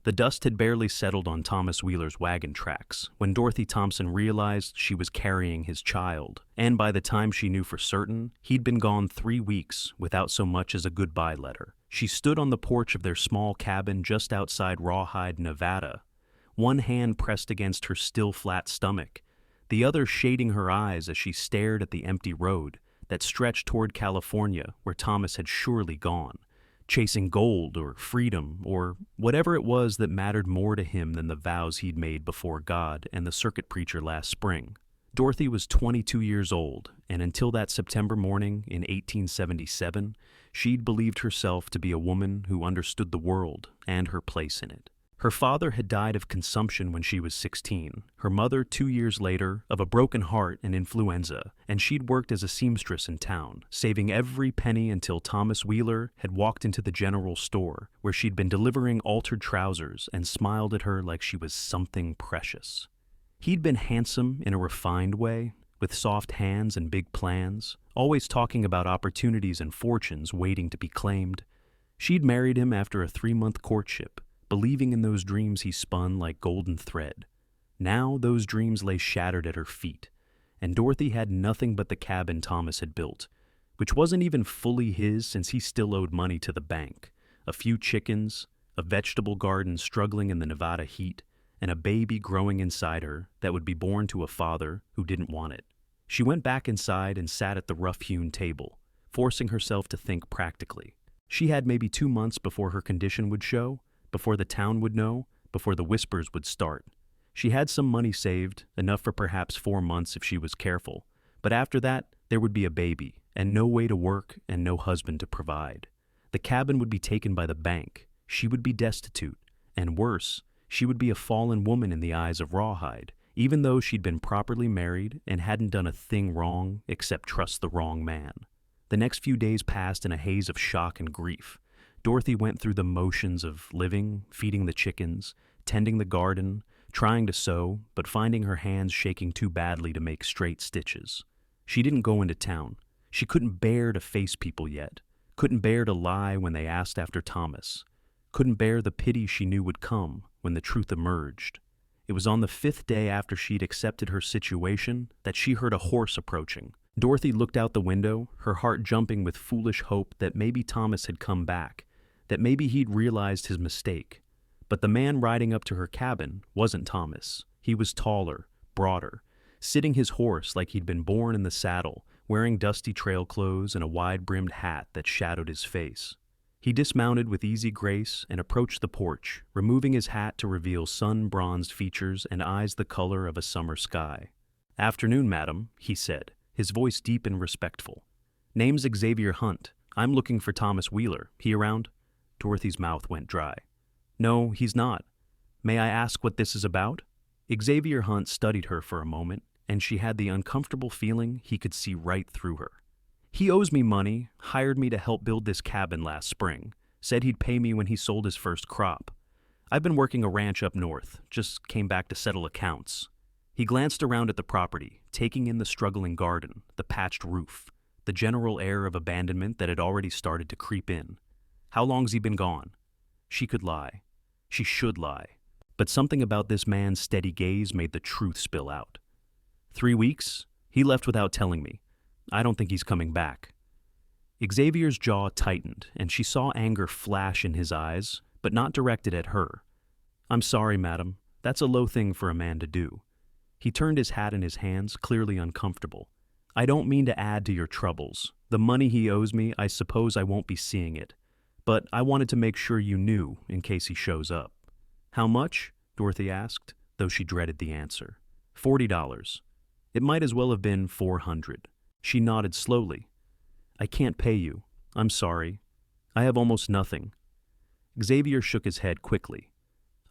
The dust had barely settled on Thomas Wheeler's wagon tracks when Dorothy Thompson realized she was carrying his child, and by the time she knew for certain, he'd been gone 3 weeks without so much as a goodbye letter. She stood on the porch of their small cabin just outside Rawhide, Nevada, one hand pressed against her still flat stomach, the other shading her eyes as she stared at the empty road that stretched toward California where Thomas had surely gone, chasing gold or freedom or whatever it was that mattered more to him than the vows he'd made before God and the circuit preacher last spring. Dorothy was 22 years old, and until that September morning in 1877, she'd believed herself to be a woman who understood the world and her place in it. Her father had died of consumption when she was 16, her mother 2 years later of a broken heart and influenza, and she'd worked as a seamstress in town, saving every penny until Thomas Wheeler had walked into the general store where she'd been delivering altered trousers and smiled at her like she was something precious. He'd been handsome in a refined way, with soft hands and big plans, always talking about opportunities and fortunes waiting to be claimed. She'd married him after a 3-month courtship, believing in those dreams he spun like golden thread. Now those dreams lay shattered at her feet, and Dorothy had nothing but the cabin Thomas had built, which wasn't even fully his since he still owed money to the bank, a few chickens, a vegetable garden struggling in the Nevada heat, and a baby growing inside her that would be born to a father who didn't want it. She went back inside and sat at the rough-hewn table, forcing herself to think practically. She had maybe 2 months before her condition would show, before the town would know, before the whispers would start. She had some money saved, enough for perhaps 4 months if she was careful, but after that, there would be a baby, and no way to work and no husband to provide. The cabin would be taken by the bank, she would be destitute, and worse, she would be a fallen woman in the eyes of Rawhide, even though she'd been properly married and hadn't done a thing wrong except trust the wrong man. The next few days passed in a haze of shock and grief. Dorothy went through the motions of living, feeding the chickens, tending the garden, trying to sew, but finding her hands shaking too badly to make straight stitches. She didn't go into town. She couldn't bear to face people yet, couldn't bear to lie when they asked after Thomas, couldn't bear the pity she knew would come when the truth emerged. It was on the 5th day after she'd accepted her situation that she heard a horse approaching. Dorothy looked out the window, her heart jumping with foolish hope that maybe Thomas had come back, that maybe he'd realized his mistake. But the man riding up to her cabin wasn't Thomas. He was taller, broader, sitting his horse like he'd been born in the saddle, wearing dusty trail clothes and a wide-brimmed hat that shadowed his face. He dismounted with easy grace and approached the porch, removing his hat to reveal sun-bronzed features and eyes the color of a summer sky. "Afternoon, madam," he said, his voice deep and respectful. "Name's Xavier Hunt. I'm looking for Thomas Wheeler. He around?" Dorothy's mouth went dry. "No, he's not. May I ask what this is about?" Xavier Hunt studied her for a moment, and she had the uncomfortable feeling he could see right through her. "He owes me money, hired me to help build this cabin last spring, said he'd pay me when he sold his first crop. I've been working a ranch up north, just came back to settle accounts." He glanced around at the property, taking in the struggling garden, the patched roof, the general air of abandonment that had already started to creep in. "How long's he been gone?" She could lie. She should lie. But something about this man's steady gaze made the truth spill out. 3 weeks? He left without telling me. I don't think he's coming back." Xavier's jaw tightened, and she saw anger flash in his eyes, but not directed at her. "I'm sorry, madam. That's a low thing for a man to do." He turned his hat in his hands, clearly uncomfortable. "I don't mean to add to your troubles. The money he owes me, I suppose I won't be seeing it. But I wanted to make sure you knew in case he shows up." "How much?" Dorothy asked, though she dreaded the answer. $40. It might as well have been 400. She nodded slowly. "I can't pay you. I'm sorry. I have almost nothing." Xavier shook his head quickly.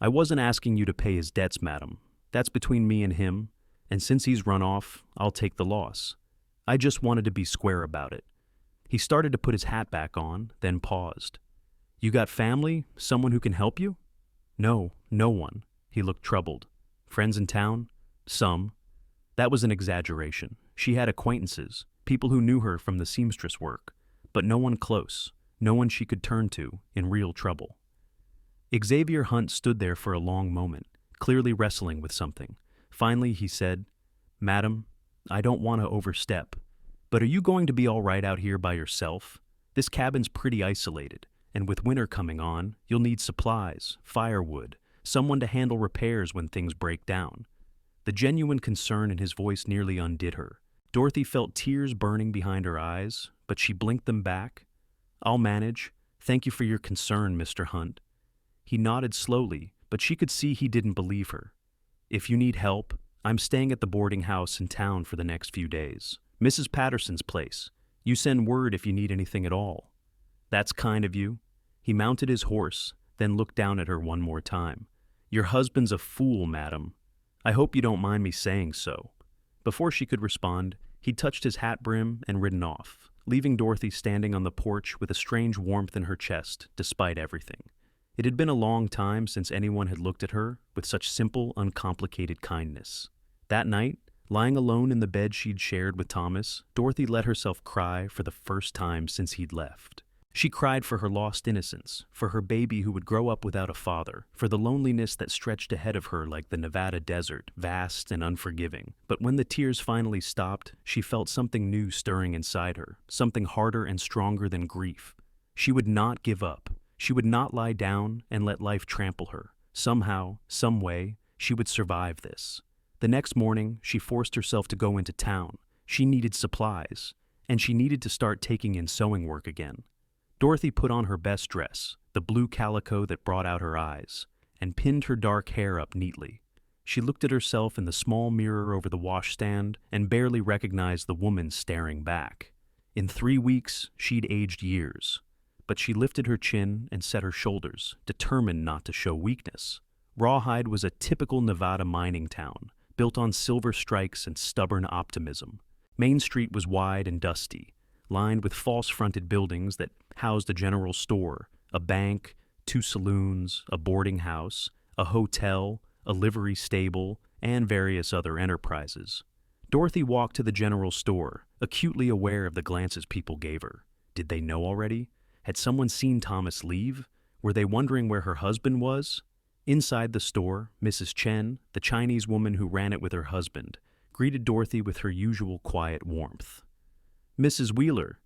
"I wasn't asking you to pay his debts, madam. That's between me and him, and since he's run off, I'll take the loss. I just wanted to be square about it." He started to put his hat back on, then paused. "You got family? Someone who can help you?" "No, no one." He looked troubled. "Friends in town?" "Some." That was an exaggeration. She had acquaintances, people who knew her from the seamstress work, but no one close, no one she could turn to in real trouble. Xavier Hunt stood there for a long moment, clearly wrestling with something. Finally, he said, "Madam, I don't want to overstep, but are you going to be all right out here by yourself? This cabin's pretty isolated, and with winter coming on, you'll need supplies, firewood, someone to handle repairs when things break down." The genuine concern in his voice nearly undid her. Dorothy felt tears burning behind her eyes, but she blinked them back. "I'll manage. Thank you for your concern, Mr. Hunt." He nodded slowly, but she could see he didn't believe her. "If you need help, I'm staying at the boarding house in town for the next few days. Mrs. Patterson's place. You send word if you need anything at all." "That's kind of you." He mounted his horse, then looked down at her one more time. "Your husband's a fool, madam. I hope you don't mind me saying so." Before she could respond, he'd touched his hat brim and ridden off, leaving Dorothy standing on the porch with a strange warmth in her chest, despite everything. It had been a long time since anyone had looked at her with such simple, uncomplicated kindness. That night, lying alone in the bed she'd shared with Thomas, Dorothy let herself cry for the first time since he'd left. She cried for her lost innocence, for her baby who would grow up without a father, for the loneliness that stretched ahead of her like the Nevada desert, vast and unforgiving. But when the tears finally stopped, she felt something new stirring inside her, something harder and stronger than grief. She would not give up. She would not lie down and let life trample her. Somehow, some way, she would survive this. The next morning, she forced herself to go into town. She needed supplies, and she needed to start taking in sewing work again. Dorothy put on her best dress, the blue calico that brought out her eyes, and pinned her dark hair up neatly. She looked at herself in the small mirror over the washstand and barely recognized the woman staring back. In 3 weeks, she'd aged years. But she lifted her chin and set her shoulders, determined not to show weakness. Rawhide was a typical Nevada mining town, built on silver strikes and stubborn optimism. Main Street was wide and dusty, lined with false-fronted buildings that housed a general store, a bank, 2 saloons, a boarding house, a hotel, a livery stable, and various other enterprises. Dorothy walked to the general store, acutely aware of the glances people gave her. Did they know already? Had someone seen Thomas leave? Were they wondering where her husband was? Inside the store, Mrs. Chen, the Chinese woman who ran it with her husband, greeted Dorothy with her usual quiet warmth. "Mrs. Wheeler,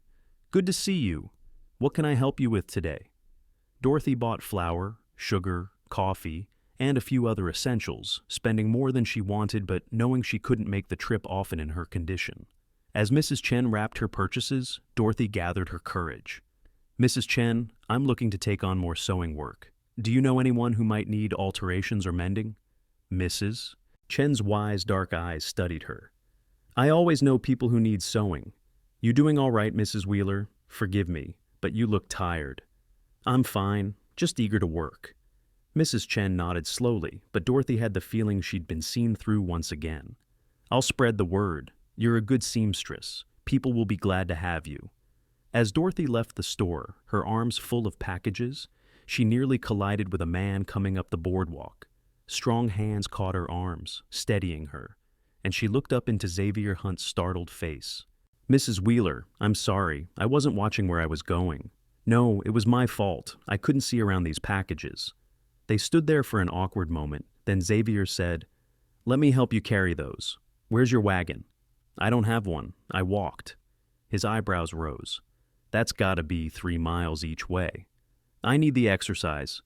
good to see you. What can I help you with today?" Dorothy bought flour, sugar, coffee, and a few other essentials, spending more than she wanted but knowing she couldn't make the trip often in her condition. As Mrs. Chen wrapped her purchases, Dorothy gathered her courage. "Mrs. Chen, I'm looking to take on more sewing work. Do you know anyone who might need alterations or mending?" "Mrs.?" Chen's wise dark eyes studied her. "I always know people who need sewing. You doing all right, Mrs. Wheeler? Forgive me, but you look tired." "I'm fine, just eager to work." Mrs. Chen nodded slowly, but Dorothy had the feeling she'd been seen through once again. "I'll spread the word. You're a good seamstress. People will be glad to have you." As Dorothy left the store, her arms full of packages, she nearly collided with a man coming up the boardwalk. Strong hands caught her arms, steadying her, and she looked up into Xavier Hunt's startled face. "Mrs. Wheeler, I'm sorry. I wasn't watching where I was going. No, it was my fault. I couldn't see around these packages." They stood there for an awkward moment, then Xavier said, "Let me help you carry those. Where's your wagon?" "I don't have one. I walked." His eyebrows rose. "That's gotta be 3 miles each way." "I need the exercise."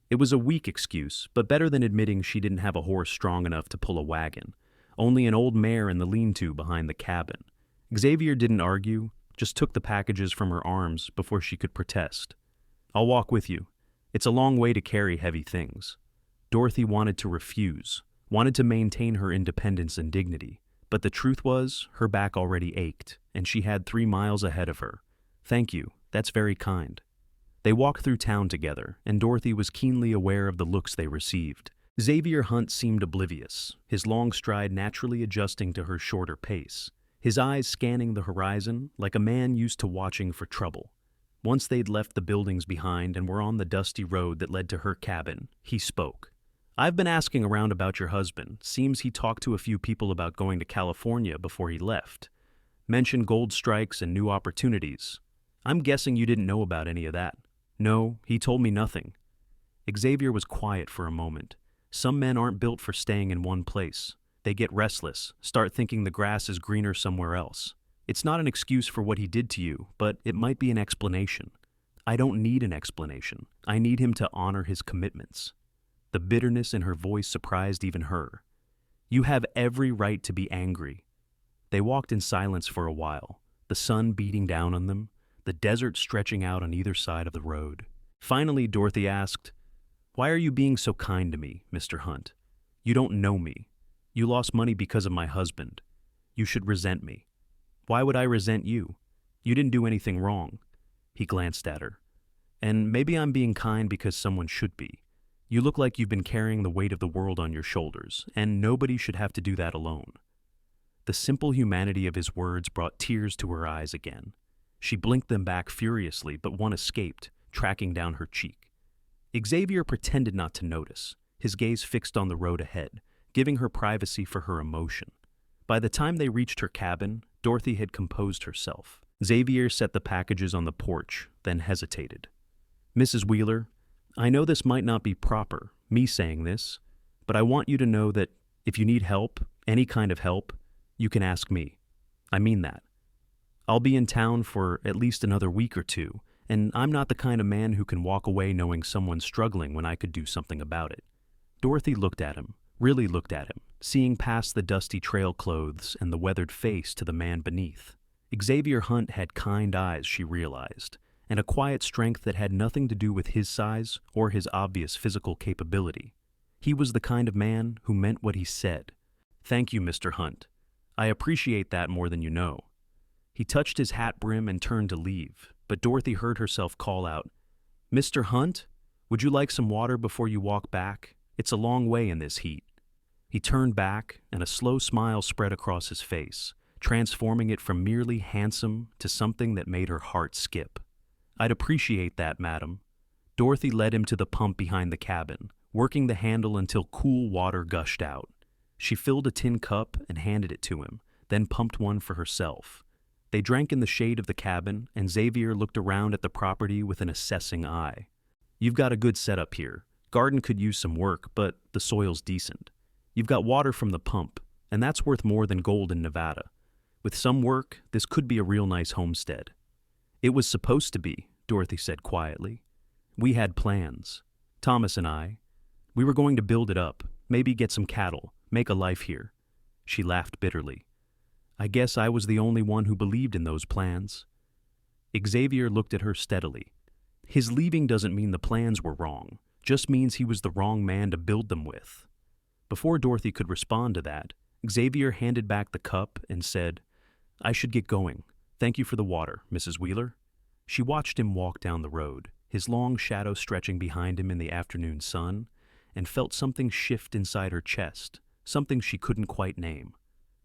It was a weak excuse, but better than admitting she didn't have a horse strong enough to pull a wagon. Only an old mare in the lean-to behind the cabin. Xavier didn't argue, just took the packages from her arms before she could protest. "I'll walk with you. It's a long way to carry heavy things." Dorothy wanted to refuse, wanted to maintain her independence and dignity, but the truth was, her back already ached, and she had 3 miles ahead of her. "Thank you, that's very kind." They walked through town together, and Dorothy was keenly aware of the looks they received. Xavier Hunt seemed oblivious, his long stride naturally adjusting to her shorter pace, his eyes scanning the horizon like a man used to watching for trouble. Once they'd left the buildings behind and were on the dusty road that led to her cabin, he spoke. "I've been asking around about your husband. Seems he talked to a few people about going to California before he left. Mentioned gold strikes and new opportunities. I'm guessing you didn't know about any of that." "No, he told me nothing." Xavier was quiet for a moment. Some men aren't built for staying in one place. They get restless, start thinking the grass is greener somewhere else. It's not an excuse for what he did to you, but it might be an explanation. I don't need an explanation. I need him to honor his commitments. The bitterness in her voice surprised even her. You have every right to be angry. They walked in silence for a while, the sun beating down on them, the desert stretching out on either side of the road. Finally, Dorothy asked, "Why are you being so kind to me, Mr. Hunt? You don't know me. You lost money because of my husband. You should resent me." "Why would I resent you? You didn't do anything wrong." He glanced at her. "And maybe I'm being kind because someone should be. You look like you've been carrying the weight of the world on your shoulders, and nobody should have to do that alone." The simple humanity of his words brought tears to her eyes again. She blinked them back furiously, but one escaped, tracking down her cheek. Xavier pretended not to notice, his gaze fixed on the road ahead, giving her privacy for her emotion. By the time they reached her cabin, Dorothy had composed herself. Xavier set the packages on the porch, then hesitated. "Mrs. Wheeler, I know this might not be proper, me saying this, but I want you to know that if you need help, any kind of help, you can ask me. I mean that. I'll be in town for at least another week or two, and I'm not the kind of man who can walk away knowing someone's struggling when I could do something about it." Dorothy looked at him, really looked at him, seeing past the dusty trail clothes and the weathered face to the man beneath. Xavier Hunt had kind eyes, she realized, and a quiet strength that had nothing to do with his size or his obvious physical capability. He was the kind of man who meant what he said. "Thank you, Mr. Hunt. I appreciate that more than you know." He touched his hat brim and turned to leave, but Dorothy heard herself call out, "Mr. Hunt, would you like some water before you walk back? It's a long way in this heat." He turned back, and a slow smile spread across his face, transforming it from merely handsome to something that made her heart skip. "I'd appreciate that, madam." Dorothy led him to the pump behind the cabin, working the handle until cool water gushed out. She filled a tin cup and handed it to him, then pumped one for herself. They drank in the shade of the cabin, and Xavier looked around at the property with an assessing eye. "You've got a good setup here. Garden could use some work, but the soil's decent. You've got water from the pump, and that's worth more than gold in Nevada. With some work, this could be a real nice homestead." "It was supposed to be," Dorothy said quietly. "We had plans. Thomas and I. We were going to build it up, maybe get some cattle, make a life here." She laughed bitterly. "I guess I was the only one who believed in those plans." Xavier looked at her steadily. His leaving doesn't mean the plans were wrong, just means he was the wrong man to build them with. Before Dorothy could respond to that, Xavier handed back the cup and said, "I should get going. Thank you for the water, Mrs. Wheeler." She watched him walk down the road, his long shadow stretching behind him in the afternoon sun, and felt something shift inside her chest, something she couldn't quite name.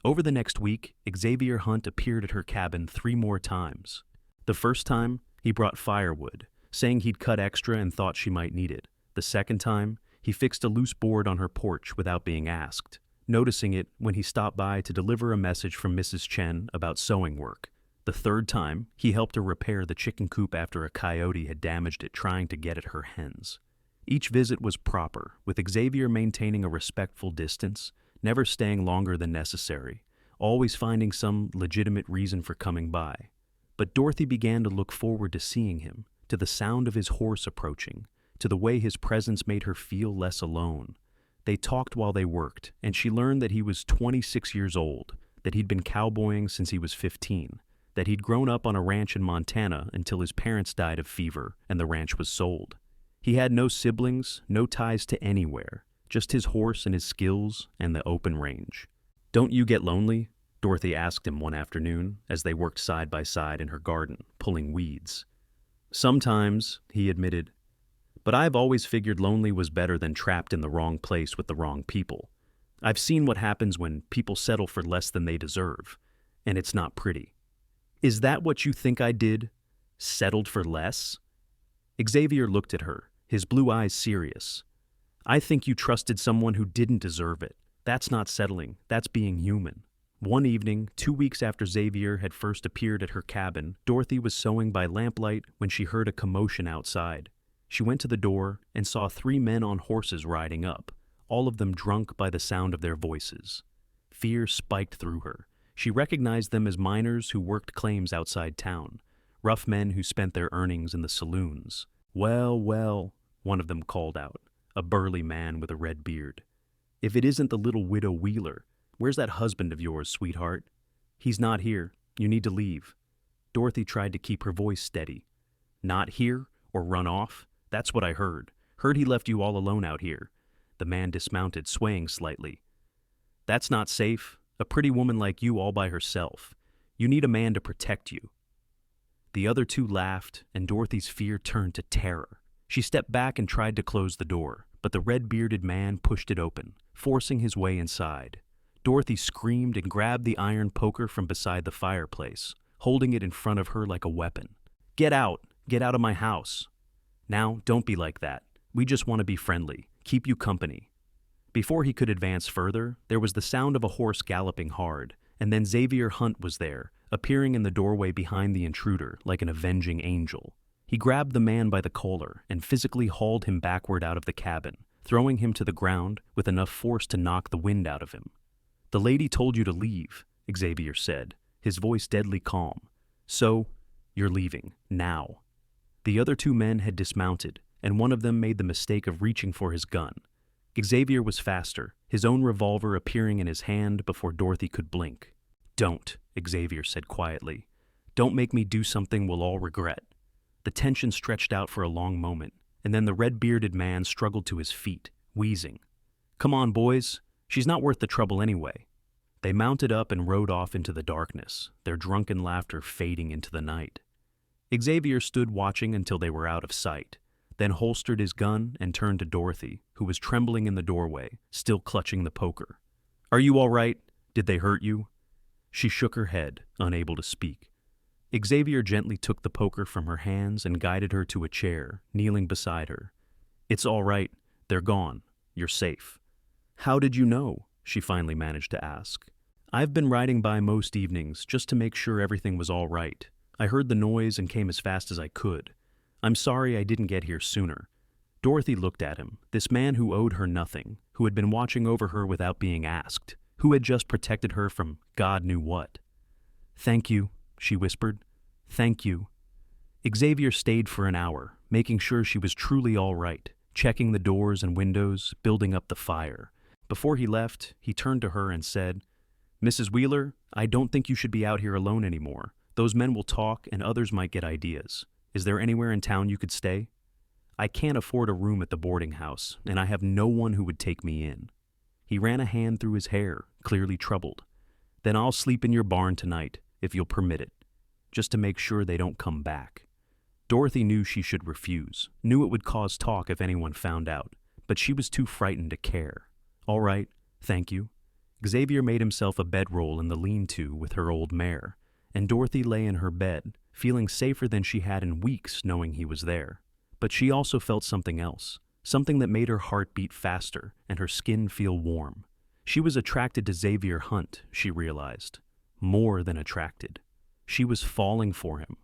Over the next week, Xavier Hunt appeared at her cabin 3 more times. The first time, he brought firewood, saying he'd cut extra and thought she might need it. The second time, he fixed a loose board on her porch without being asked, noticing it when he stopped by to deliver a message from Mrs. Chen about sewing work. The third time, he helped her repair the chicken coop after a coyote had damaged it trying to get at her hens. Each visit was proper, with Xavier maintaining a respectful distance, never staying longer than necessary, always finding some legitimate reason for coming by. But Dorothy began to look forward to seeing him, to the sound of his horse approaching, to the way his presence made her feel less alone. They talked while they worked, and she learned that he was 26 years old, that he'd been cowboying since he was 15, that he'd grown up on a ranch in Montana until his parents died of fever and the ranch was sold. He had no siblings, no ties to anywhere, just his horse and his skills and the open range. "Don't you get lonely?" Dorothy asked him one afternoon as they worked side by side in her garden, pulling weeds. "Sometimes," he admitted, "but I've always figured lonely was better than trapped in the wrong place with the wrong people. I've seen what happens when people settle for less than they deserve, and it's not pretty." "Is that what you think I did? Settled for less?" Xavier looked at her, his blue eyes serious. "I think you trusted someone who didn't deserve it. That's not settling, that's being human." One evening, 2 weeks after Xavier had first appeared at her cabin, Dorothy was sewing by lamplight when she heard a commotion outside. She went to the door and saw 3 men on horses riding up, all of them drunk by the sound of their voices. Fear spiked through her. She recognized them as miners who worked claims outside town, rough men who spent their earnings in the saloons. "Well, well," one of them called out, a burly man with a red beard. "If it isn't the little widow Wheeler, where's that husband of yours, sweetheart?" "He's not here. You need to leave." Dorothy tried to keep her voice steady. "Not here or run off? That's what I heard. Heard he left you all alone out here." The man dismounted, swaying slightly. "That's not safe. A pretty woman like you all by herself. You need a man to protect you." The other 2 laughed, and Dorothy's fear turned to terror. She stepped back and tried to close the door, but the red-bearded man pushed it open, forcing his way inside. Dorothy screamed and grabbed the iron poker from beside the fireplace, holding it in front of her like a weapon. "Get out! Get out of my house!" "Now, don't be like that. We just want to be friendly, keep you company." Before he could advance further, there was the sound of a horse galloping hard, and then Xavier Hunt was there, appearing in the doorway behind the intruder like an avenging angel. He grabbed the man by the collar and physically hauled him backward out of the cabin, throwing him to the ground with enough force to knock the wind out of him. "The lady told you to leave," Xavier said, his voice deadly calm. "So, you're leaving, now." The other 2 men had dismounted, and one of them made the mistake of reaching for his gun. Xavier was faster, his own revolver appearing in his hand before Dorothy could blink. "Don't," Xavier said quietly. "Don't make me do something we'll all regret." The tension stretched out for a long moment, and then the red-bearded man struggled to his feet, wheezing. "Come on, boys. She's not worth the trouble anyway." They mounted up and rode off into the darkness, their drunken laughter fading into the night. Xavier stood watching until they were out of sight, then holstered his gun and turned to Dorothy, who was trembling in the doorway, still clutching the poker. "Are you all right? Did they hurt you?" She shook her head, unable to speak. Xavier gently took the poker from her hands and guided her to a chair, kneeling beside her. "It's all right. They're gone. You're safe." "How did you know?" she finally managed to ask. "I've been riding by most evenings just to make sure everything was all right. I heard the noise and came as fast as I could. I'm sorry I didn't get here sooner." Dorothy looked at him, this man who owed her nothing, who had been watching over her without being asked, who had just protected her from God knew what. "Thank you," she whispered. "Thank you." Xavier stayed for an hour, making sure she was truly all right, checking the doors and windows, building up the fire. Before he left, he turned to her and said, "Mrs. Wheeler, I don't think you should be out here alone anymore. Those men will talk and others might get ideas. Is there anywhere in town you could stay?" "I can't afford a room at the boarding house, and I have no one who would take me in." He ran a hand through his hair, clearly troubled. "Then I'll sleep in your barn tonight, if you'll permit it, just to make sure they don't come back." Dorothy knew she should refuse, knew it would cause talk if anyone found out, but she was too frightened to care. "All right, thank you." Xavier made himself a bedroll in the lean-to with her old mare, and Dorothy lay in her bed, feeling safer than she had in weeks knowing he was there. But she also felt something else, something that made her heart beat faster and her skin feel warm. She was attracted to Xavier Hunt, she realized. More than attracted. She was falling for him,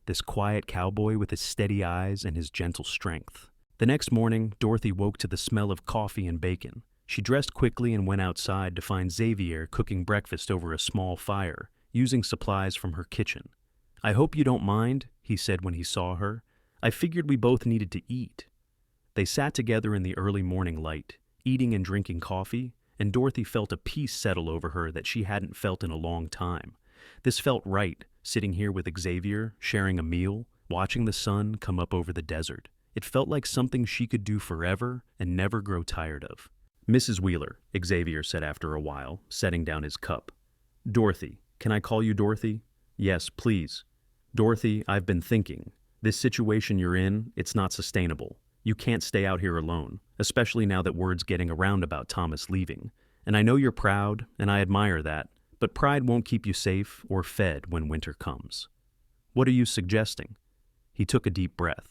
this quiet cowboy with his steady eyes and his gentle strength. The next morning, Dorothy woke to the smell of coffee and bacon. She dressed quickly and went outside to find Xavier cooking breakfast over a small fire, using supplies from her kitchen. "I hope you don't mind," he said when he saw her. "I figured we both needed to eat." They sat together in the early morning light, eating and drinking coffee, and Dorothy felt a peace settle over her that she hadn't felt in a long time. This felt right, sitting here with Xavier, sharing a meal, watching the sun come up over the desert. It felt like something she could do forever and never grow tired of. "Mrs. Wheeler," Xavier said after a while, setting down his cup. "Dorothy, can I call you Dorothy?" "Yes, please." "Dorothy, I've been thinking. This situation you're in, it's not sustainable. You can't stay out here alone, especially now that word's getting around about Thomas leaving. And I know you're proud, and I admire that, but pride won't keep you safe or fed when winter comes." "What are you suggesting?" He took a deep breath.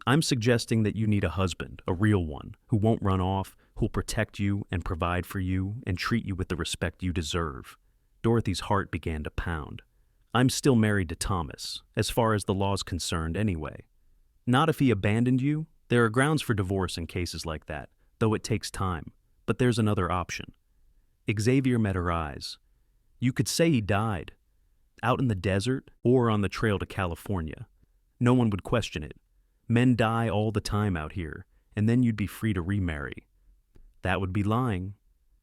"I'm suggesting that you need a husband, a real one, who won't run off, who'll protect you and provide for you and treat you with the respect you deserve." Dorothy's heart began to pound. "I'm still married to Thomas, as far as the law's concerned anyway." "Not if he abandoned you? There are grounds for divorce in cases like that, though it takes time. But there's another option. Xavier met her eyes. You could say he died, out in the desert or on the trail to California. No one would question it. Men die all the time out here, and then you'd be free to remarry. That would be lying.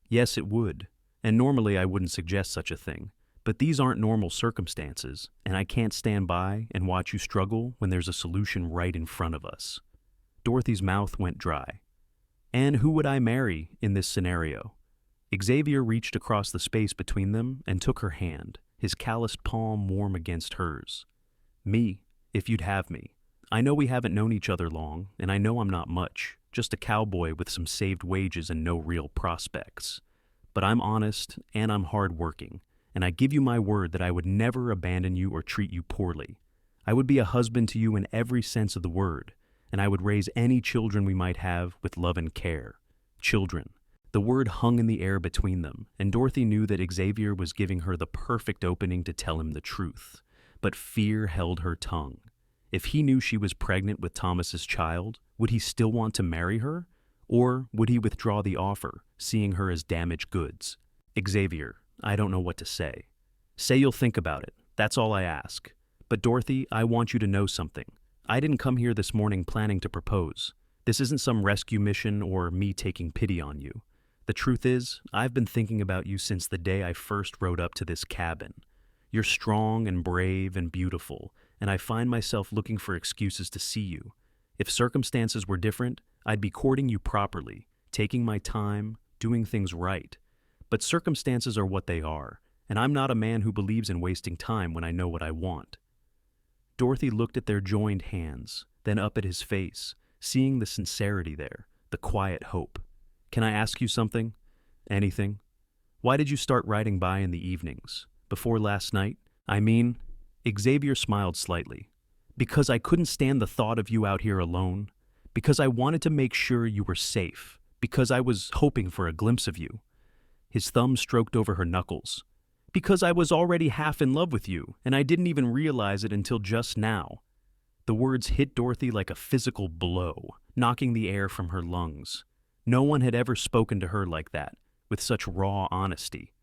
Yes, it would. And normally I wouldn't suggest such a thing. But these aren't normal circumstances, and I can't stand by and watch you struggle when there's a solution right in front of us. Dorothy's mouth went dry. And who would I marry in this scenario? Xavier reached across the space between them and took her hand, his calloused palm warm against hers. Me, if you'd have me. I know we haven't known each other long, and I know I'm not much, just a cowboy with some saved wages and no real prospects. But I'm honest and I'm hard-working, and I give you my word that I would never abandon you or treat you poorly. I would be a husband to you in every sense of the word, and I would raise any children we might have with love and care. Children. The word hung in the air between them, and Dorothy knew that Xavier was giving her the perfect opening to tell him the truth. But fear held her tongue. If he knew she was pregnant with Thomas's child, would he still want to marry her? Or would he withdraw the offer, seeing her as damaged goods? Xavier, I don't know what to say. Say you'll think about it. That's all I ask. But Dorothy, I want you to know something. I didn't come here this morning planning to propose. This isn't some rescue mission or me taking pity on you. The truth is, I've been thinking about you since the day I first rode up to this cabin. You're strong and brave and beautiful, and I find myself looking for excuses to see you. If circumstances were different, I'd be courting you properly, taking my time, doing things right. But circumstances are what they are, and I'm not a man who believes in wasting time when I know what I want. Dorothy looked at their joined hands, then up at his face, seeing the sincerity there, the quiet hope. Can I ask you something? Anything? Why did you start riding by in the evenings? Before last night? I mean, Xavier smiled slightly. Because I couldn't stand the thought of you out here alone. Because I wanted to make sure you were safe. Because I was hoping for a glimpse of you. His thumb stroked over her knuckles. Because I was already half in love with you, and I didn't even realize it until just now. The words hit Dorothy like a physical blow, knocking the air from her lungs. No one had ever spoken to her like that, with such raw honesty.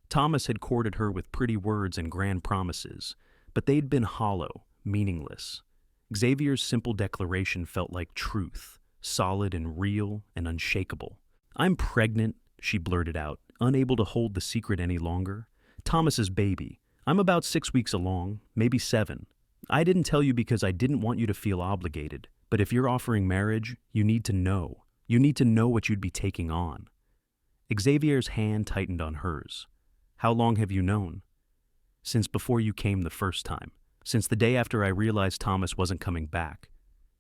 Thomas had courted her with pretty words and grand promises, but they'd been hollow, meaningless. Xavier's simple declaration felt like truth, solid and real and unshakable. I'm pregnant, she blurted out, unable to hold the secret any longer. Thomas's baby. I'm about 6 weeks along, maybe 7. I didn't tell you because I didn't want you to feel obligated, but if you're offering marriage, you need to know. You need to know what you'd be taking on. Xavier's hand tightened on hers. How long have you known? Since before you came the first time. Since the day after I realized Thomas wasn't coming back.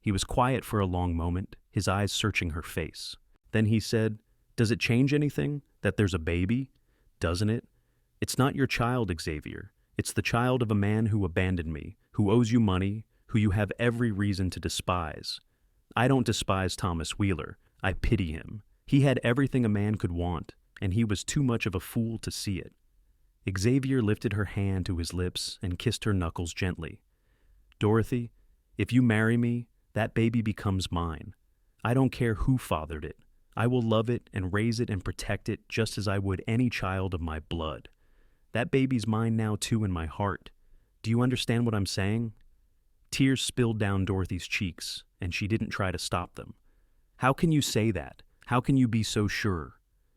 He was quiet for a long moment, his eyes searching her face. Then he said, Does it change anything that there's a baby? Doesn't it? It's not your child, Xavier. It's the child of a man who abandoned me, who owes you money, who you have every reason to despise. I don't despise Thomas Wheeler. I pity him. He had everything a man could want, and he was too much of a fool to see it. Xavier lifted her hand to his lips and kissed her knuckles gently. Dorothy, if you marry me, that baby becomes mine. I don't care who fathered it. I will love it and raise it and protect it just as I would any child of my blood. That baby's mine now too in my heart. Do you understand what I'm saying? Tears spilled down Dorothy's cheeks, and she didn't try to stop them. How can you say that? How can you be so sure?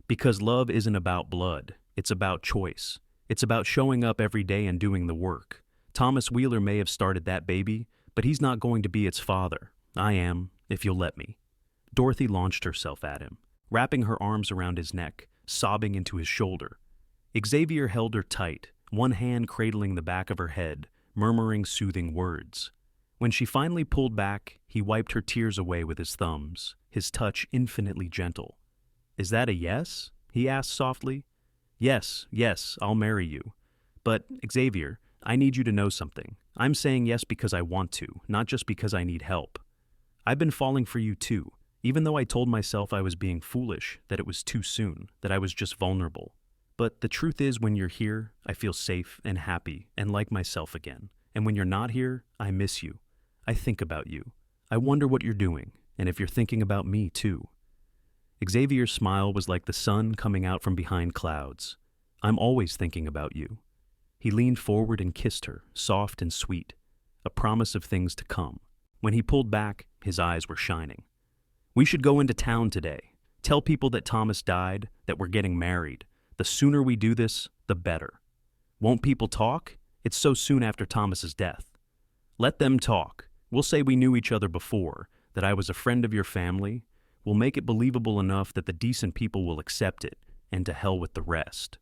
Because love isn't about blood. It's about choice. It's about showing up every day and doing the work. Thomas Wheeler may have started that baby, but he's not going to be its father. I am, if you'll let me. Dorothy launched herself at him, wrapping her arms around his neck, sobbing into his shoulder. Xavier held her tight, one hand cradling the back of her head, murmuring soothing words. When she finally pulled back, he wiped her tears away with his thumbs, his touch infinitely gentle. Is that a yes? He asked softly. Yes, I'll marry you. But, Xavier, I need you to know something. I'm saying yes because I want to, not just because I need help. I've been falling for you too, even though I told myself I was being foolish, that it was too soon, that I was just vulnerable. But the truth is, when you're here, I feel safe and happy and like myself again. And when you're not here, I miss you. I think about you. I wonder what you're doing, and if you're thinking about me, too." Xavier's smile was like the sun coming out from behind clouds. "I'm always thinking about you." He leaned forward and kissed her, soft and sweet, a promise of things to come. When he pulled back, his eyes were shining. "We should go into town today. Tell people that Thomas died, that we're getting married. The sooner we do this, the better." "Won't people talk? It's so soon after Thomas's death." "Let them talk. We'll say we knew each other before, that I was a friend of your family. We'll make it believable enough that the decent people will accept it, and to hell with the rest."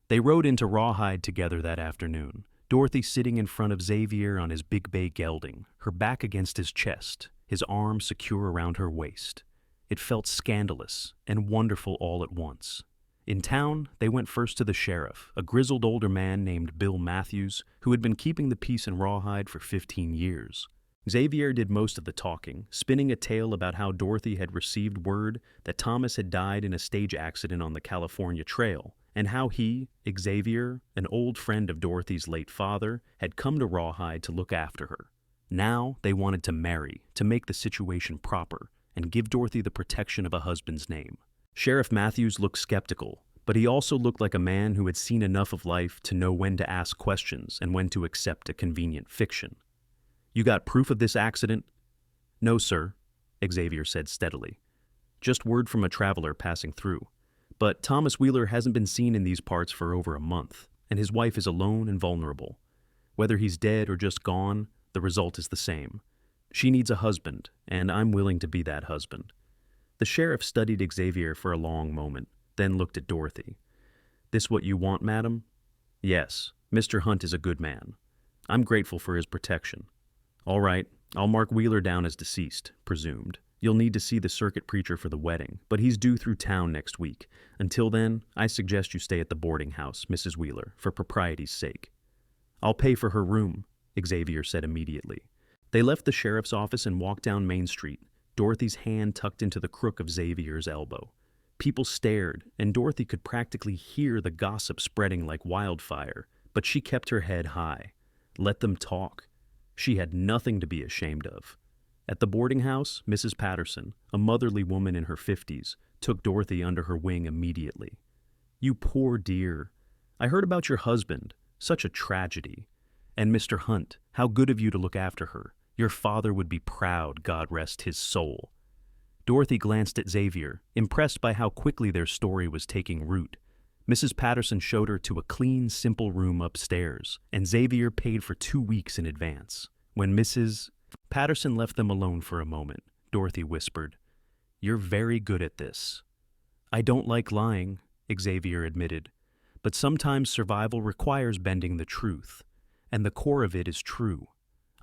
They rode into Rawhide together that afternoon, Dorothy sitting in front of Xavier on his big bay gelding, her back against his chest, his arm secure around her waist. It felt scandalous and wonderful all at once. In town, they went first to the sheriff, a grizzled older man named Bill Matthews, who had been keeping the peace in Rawhide for 15 years. Xavier did most of the talking, spinning a tale about how Dorothy had received word that Thomas had died in a stage accident on the California Trail, and how he, Xavier, an old friend of Dorothy's late father, had come to Rawhide to look after her. Now they wanted to marry, to make the situation proper, and give Dorothy the protection of a husband's name. Sheriff Matthews looked skeptical, but he also looked like a man who had seen enough of life to know when to ask questions and when to accept a convenient fiction. "You got proof of this accident?" "No, sir," Xavier said steadily. "Just word from a traveler passing through. But Thomas Wheeler hasn't been seen in these parts for over a month, and his wife is alone and vulnerable. Whether he's dead or just gone, the result is the same. She needs a husband, and I'm willing to be that husband." The sheriff studied Xavier for a long moment, then looked at Dorothy. "This what you want, madam?" "Yes, Mr. Hunt is a good man. I'm grateful for his protection." "All right, I'll mark Wheeler down as deceased, presumed. You'll need to see the circuit preacher for the wedding, but he's due through town next week. Until then, I suggest you stay at the boarding house, Mrs. Wheeler, for propriety's sake." "I'll pay for her room," Xavier said immediately. They left the sheriff's office and walked down Main Street, Dorothy's hand tucked into the crook of Xavier's elbow. People stared, and Dorothy could practically hear the gossip spreading like wildfire, but she kept her head high. Let them talk. She had nothing to be ashamed of. At the boarding house, Mrs. Patterson, a motherly woman in her 50s, took Dorothy under her wing immediately. "You poor dear. I heard about your husband. Such a tragedy. And Mr. Hunt, how good of you to look after her. Your father would be proud, God rest his soul." Dorothy glanced at Xavier, impressed by how quickly their story was taking root. Mrs. Patterson showed her to a clean, simple room upstairs, and Xavier paid for 2 weeks in advance. When Mrs. Patterson left them alone for a moment, Dorothy whispered, "You're very good at this." "I don't like lying," Xavier admitted, "but sometimes survival requires bending the truth, and the core of it is true.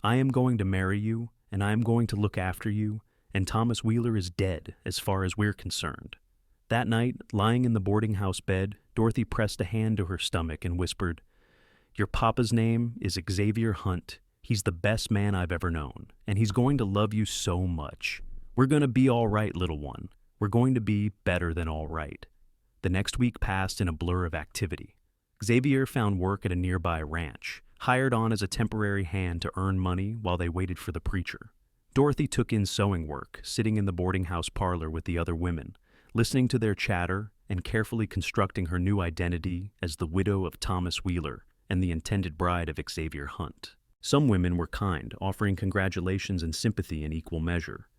I am going to marry you, and I am going to look after you, and Thomas Wheeler is dead as far as we're concerned." That night, lying in the boarding house bed, Dorothy pressed a hand to her stomach and whispered, "Your papa's name is Xavier Hunt. He's the best man I've ever known, and he's going to love you so much. We're going to be all right, little one. We're going to be better than all right." The next week passed in a blur of activity. Xavier found work at a nearby ranch, hired on as a temporary hand to earn money while they waited for the preacher. Dorothy took in sewing work, sitting in the boarding house parlor with the other women, listening to their chatter and carefully constructing her new identity as the widow of Thomas Wheeler and the intended bride of Xavier Hunt. Some women were kind, offering congratulations and sympathy in equal measure.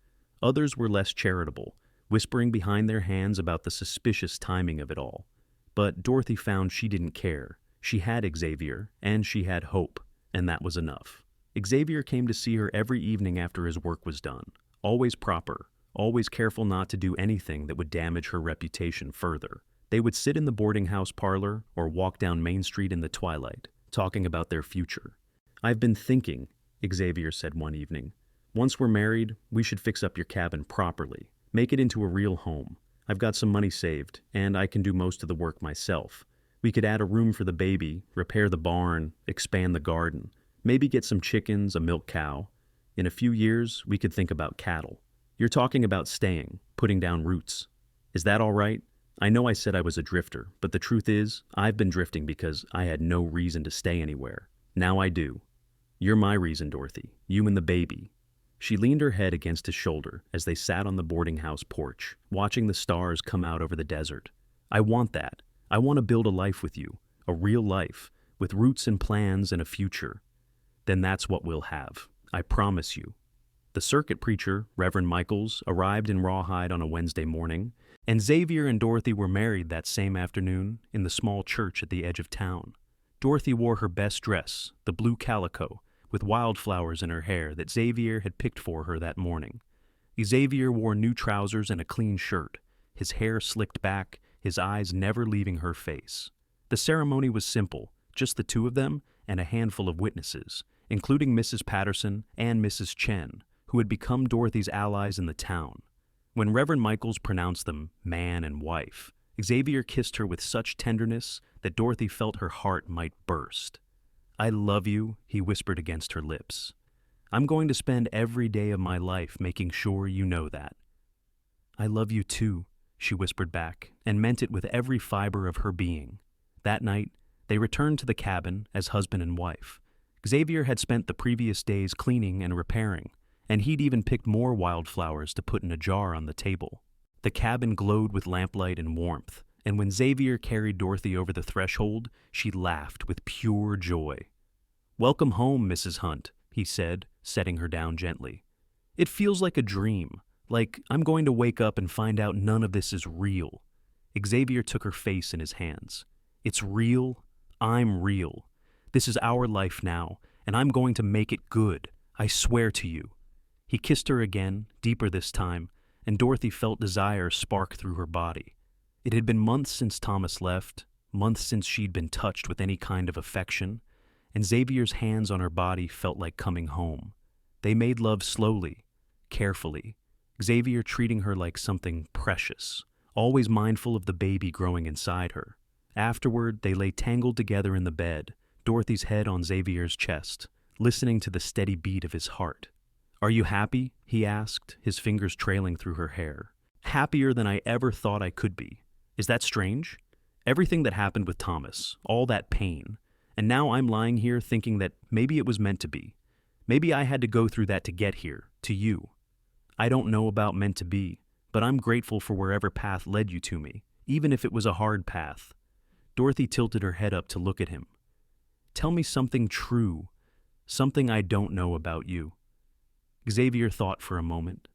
Others were less charitable, whispering behind their hands about the suspicious timing of it all. But Dorothy found she didn't care. She had Xavier, and she had hope, and that was enough. Xavier came to see her every evening after his work was done, always proper, always careful not to do anything that would damage her reputation further. They would sit in the boarding house parlor or walk down Main Street in the twilight, talking about their future. "I've been thinking," Xavier said one evening. "Once we're married, we should fix up your cabin properly, make it into a real home. I've got some money saved, and I can do most of the work myself. We could add a room for the baby, repair the barn, expand the garden, maybe get some chickens, a milk cow. In a few years, we could think about cattle. You're talking about staying, putting down roots. Is that all right? I know I said I was a drifter, but the truth is, I've been drifting because I had no reason to stay anywhere. Now I do. You're my reason, Dorothy. You and the baby. She leaned her head against his shoulder as they sat on the boarding house porch, watching the stars come out over the desert. I want that. I want to build a life with you, a real life, with roots and plans and a future. Then that's what we'll have. I promise you. The circuit preacher, Reverend Michaels, arrived in Rawhide on a Wednesday morning, and Xavier and Dorothy were married that same afternoon in the small church at the edge of town. Dorothy wore her best dress, the blue calico, with wildflowers in her hair that Xavier had picked for her that morning. Xavier wore new trousers and a clean shirt, his hair slicked back, his eyes never leaving her face. The ceremony was simple, just the two of them and a handful of witnesses, including Mrs. Patterson and Mrs. Chen, who had become Dorothy's allies in the town. When Reverend Michaels pronounced them man and wife, Xavier kissed her with such tenderness that Dorothy felt her heart might burst. I love you, he whispered against her lips. I'm going to spend every day of my life making sure you know that. I love you too, she whispered back, and meant it with every fiber of her being. That night, they returned to the cabin as husband and wife. Xavier had spent the previous days cleaning and repairing, and he'd even picked more wildflowers to put in a jar on the table. The cabin glowed with lamplight and warmth, and when Xavier carried Dorothy over the threshold, she laughed with pure joy. Welcome home, Mrs. Hunt, he said, setting her down gently. It feels like a dream, like I'm going to wake up and find out none of this is real. Xavier took her face in his hands. It's real. I'm real. This is our life now, and I'm going to make it good. I swear to you. He kissed her again, deeper this time, and Dorothy felt desire spark through her body. It had been months since Thomas left, months since she'd been touched with any kind of affection, and Xavier's hands on her body felt like coming home. They made love slowly, carefully, Xavier treating her like something precious, always mindful of the baby growing inside her. Afterward, they lay tangled together in the bed, Dorothy's head on Xavier's chest, listening to the steady beat of his heart. Are you happy? He asked, his fingers trailing through her hair. Happier than I ever thought I could be. Is that strange? Everything that happened with Thomas, all that pain, and now I'm lying here thinking that maybe it was meant to be. Maybe I had to go through that to get here, to you. I don't know about meant to be, but I'm grateful for wherever path led you to me, even if it was a hard path. Dorothy tilted her head up to look at him. Tell me something true, something I don't know about you. Xavier thought for a moment.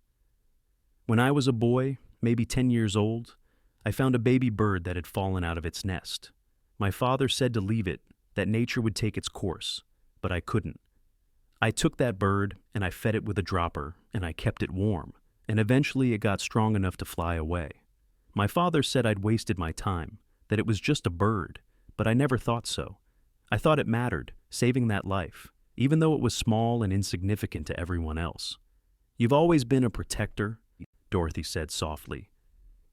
When I was a boy, maybe 10 years old, I found a baby bird that had fallen out of its nest. My father said to leave it, that nature would take its course, but I couldn't. I took that bird and I fed it with a dropper and I kept it warm, and eventually it got strong enough to fly away. My father said I'd wasted my time, that it was just a bird, but I never thought so. I thought it mattered, saving that life, even though it was small and insignificant to everyone else. You've always been a protector, Dorothy said softly.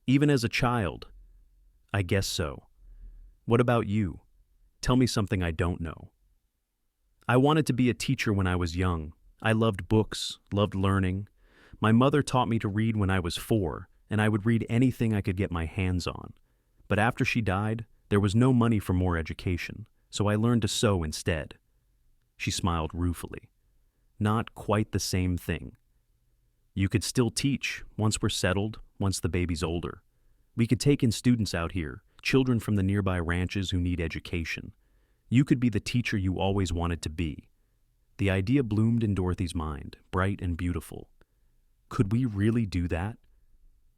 Even as a child. I guess so. What about you? Tell me something I don't know. I wanted to be a teacher when I was young. I loved books, loved learning. My mother taught me to read when I was 4, and I would read anything I could get my hands on. But after she died, there was no money for more education, so I learned to sew instead. She smiled ruefully. Not quite the same thing. You could still teach, once we're settled, once the baby's older. We could take in students out here, children from the nearby ranches who need education. You could be the teacher you always wanted to be. The idea bloomed in Dorothy's mind, bright and beautiful. Could we really do that?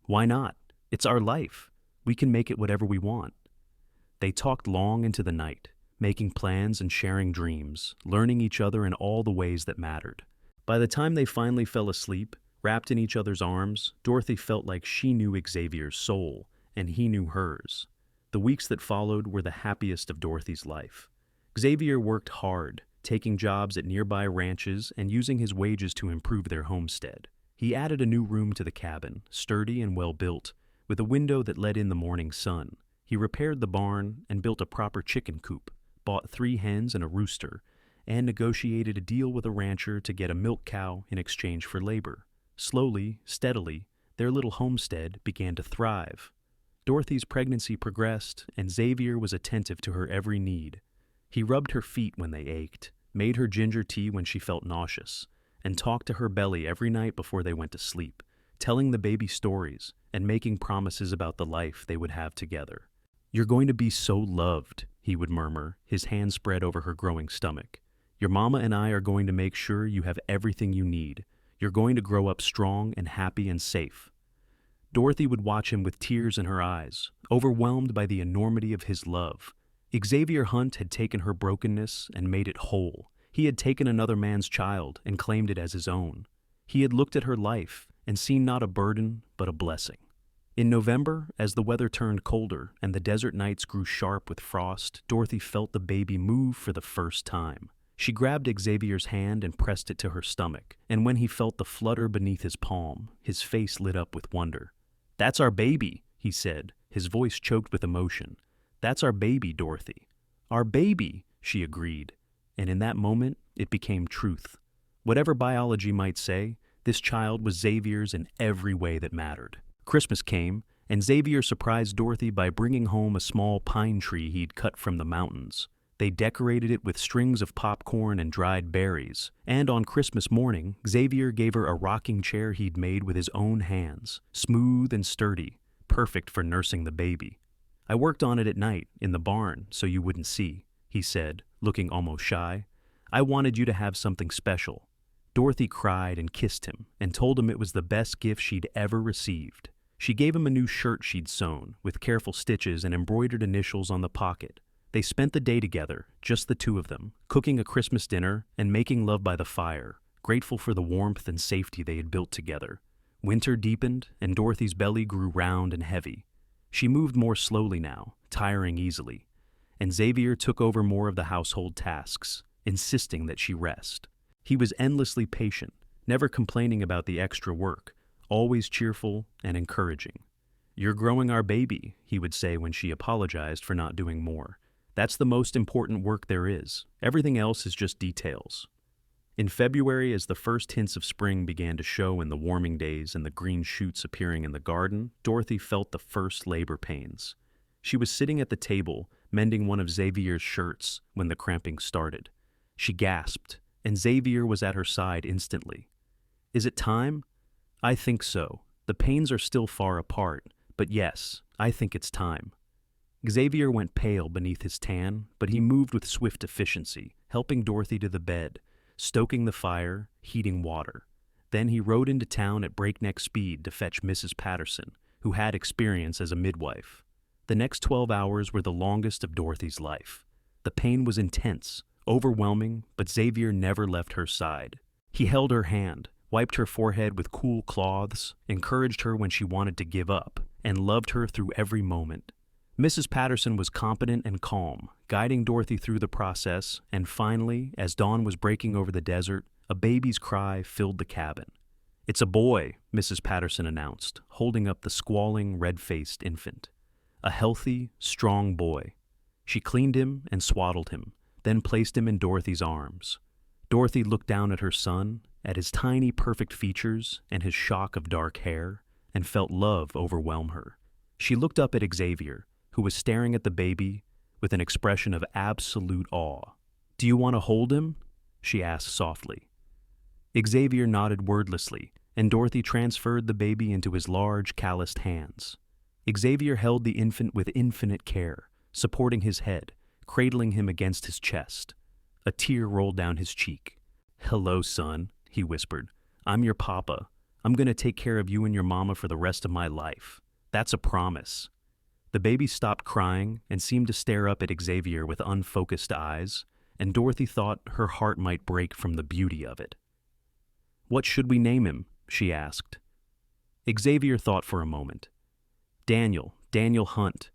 Why not? It's our life. We can make it whatever we want. They talked long into the night, making plans and sharing dreams, learning each other in all the ways that mattered. By the time they finally fell asleep, wrapped in each other's arms, Dorothy felt like she knew Xavier's soul, and he knew hers. The weeks that followed were the happiest of Dorothy's life. Xavier worked hard, taking jobs at nearby ranches and using his wages to improve their homestead. He added a new room to the cabin, sturdy and well-built, with a window that let in the morning sun. He repaired the barn and built a proper chicken coop, bought 3 hens and a rooster, and negotiated a deal with a rancher to get a milk cow in exchange for labor. Slowly, steadily, their little homestead began to thrive. Dorothy's pregnancy progressed, and Xavier was attentive to her every need. He rubbed her feet when they ached, made her ginger tea when she felt nauseous, and talked to her belly every night before they went to sleep, telling the baby stories and making promises about the life they would have together. "You're going to be so loved," he would murmur, his hand spread over her growing stomach. "Your mama and I are going to make sure you have everything you need. You're going to grow up strong and happy and safe." Dorothy would watch him with tears in her eyes, overwhelmed by the enormity of his love. Xavier Hunt had taken her brokenness and made it whole. He had taken another man's child and claimed it as his own. He had looked at her life and seen not a burden, but a blessing. In November, as the weather turned colder and the desert nights grew sharp with frost, Dorothy felt the baby move for the first time. She grabbed Xavier's hand and pressed it to her stomach, and when he felt the flutter beneath his palm, his face lit up with wonder. "That's our baby," he said, his voice choked with emotion. "That's our baby, Dorothy." "Our baby," she agreed, and in that moment, it became truth. Whatever biology might say, this child was Xavier's in every way that mattered. Christmas came, and Xavier surprised Dorothy by bringing home a small pine tree he'd cut from the mountains. They decorated it with strings of popcorn and dried berries, and on Christmas morning, Xavier gave her a rocking chair he'd made with his own hands, smooth and sturdy, perfect for nursing the baby. "I worked on it at night, in the barn, so you wouldn't see," he said, looking almost shy. "I wanted you to have something special." Dorothy cried and kissed him, and told him it was the best gift she'd ever received. She gave him a new shirt she'd sewn, with careful stitches and embroidered initials on the pocket. They spent the day together, just the two of them, cooking a Christmas dinner and making love by the fire, grateful for the warmth and safety they had built together. Winter deepened, and Dorothy's belly grew round and heavy. She moved more slowly now, tiring easily, and Xavier took over more of the household tasks, insisting that she rest. He was endlessly patient, never complaining about the extra work, always cheerful and encouraging. "You're growing our baby," he would say when she apologized for not doing more. "That's the most important work there is. Everything else is just details." In February, as the first hints of spring began to show in the warming days and the green shoots appearing in the garden, Dorothy felt the first labor pains. She was sitting at the table, mending one of Xavier's shirts, when the cramping started. She gasped, and Xavier was at her side instantly. "Is it time?" "I think so. The pains are still far apart, but yes, I think it's time." Xavier went pale beneath his tan, but he moved with swift efficiency, helping Dorothy to the bed, stoking the fire, heating water. Then he rode into town at breakneck speed to fetch Mrs. Patterson, who had experience as a midwife. The next 12 hours were the longest of Dorothy's life. The pain was intense, overwhelming, but Xavier never left her side. He held her hand, wiped her forehead with cool cloths, encouraged her when she wanted to give up, and loved her through every moment. Mrs. Patterson was competent and calm, guiding Dorothy through the process, and finally, as dawn was breaking over the desert, a baby's cry filled the cabin. "It's a boy," Mrs. Patterson announced, holding up the squalling, red-faced infant. A healthy, strong boy. She cleaned him and swaddled him, then placed him in Dorothy's arms. Dorothy looked down at her son, at his tiny, perfect features and his shock of dark hair, and felt love overwhelm her. She looked up at Xavier, who was staring at the baby with an expression of absolute awe. "Do you want to hold him?" she asked softly. Xavier nodded wordlessly, and Dorothy transferred the baby into his large, calloused hands. Xavier held the infant with infinite care, supporting his head, cradling him against his chest. A tear rolled down his cheek. "Hello, son," he whispered. "I'm your papa. I'm going to take care of you and your mama for the rest of my life. That's a promise." The baby stopped crying and seemed to stare up at Xavier with unfocused eyes, and Dorothy thought her heart might break from the beauty of it. "What should we name him?" she asked. Xavier thought for a moment. Daniel Hunt.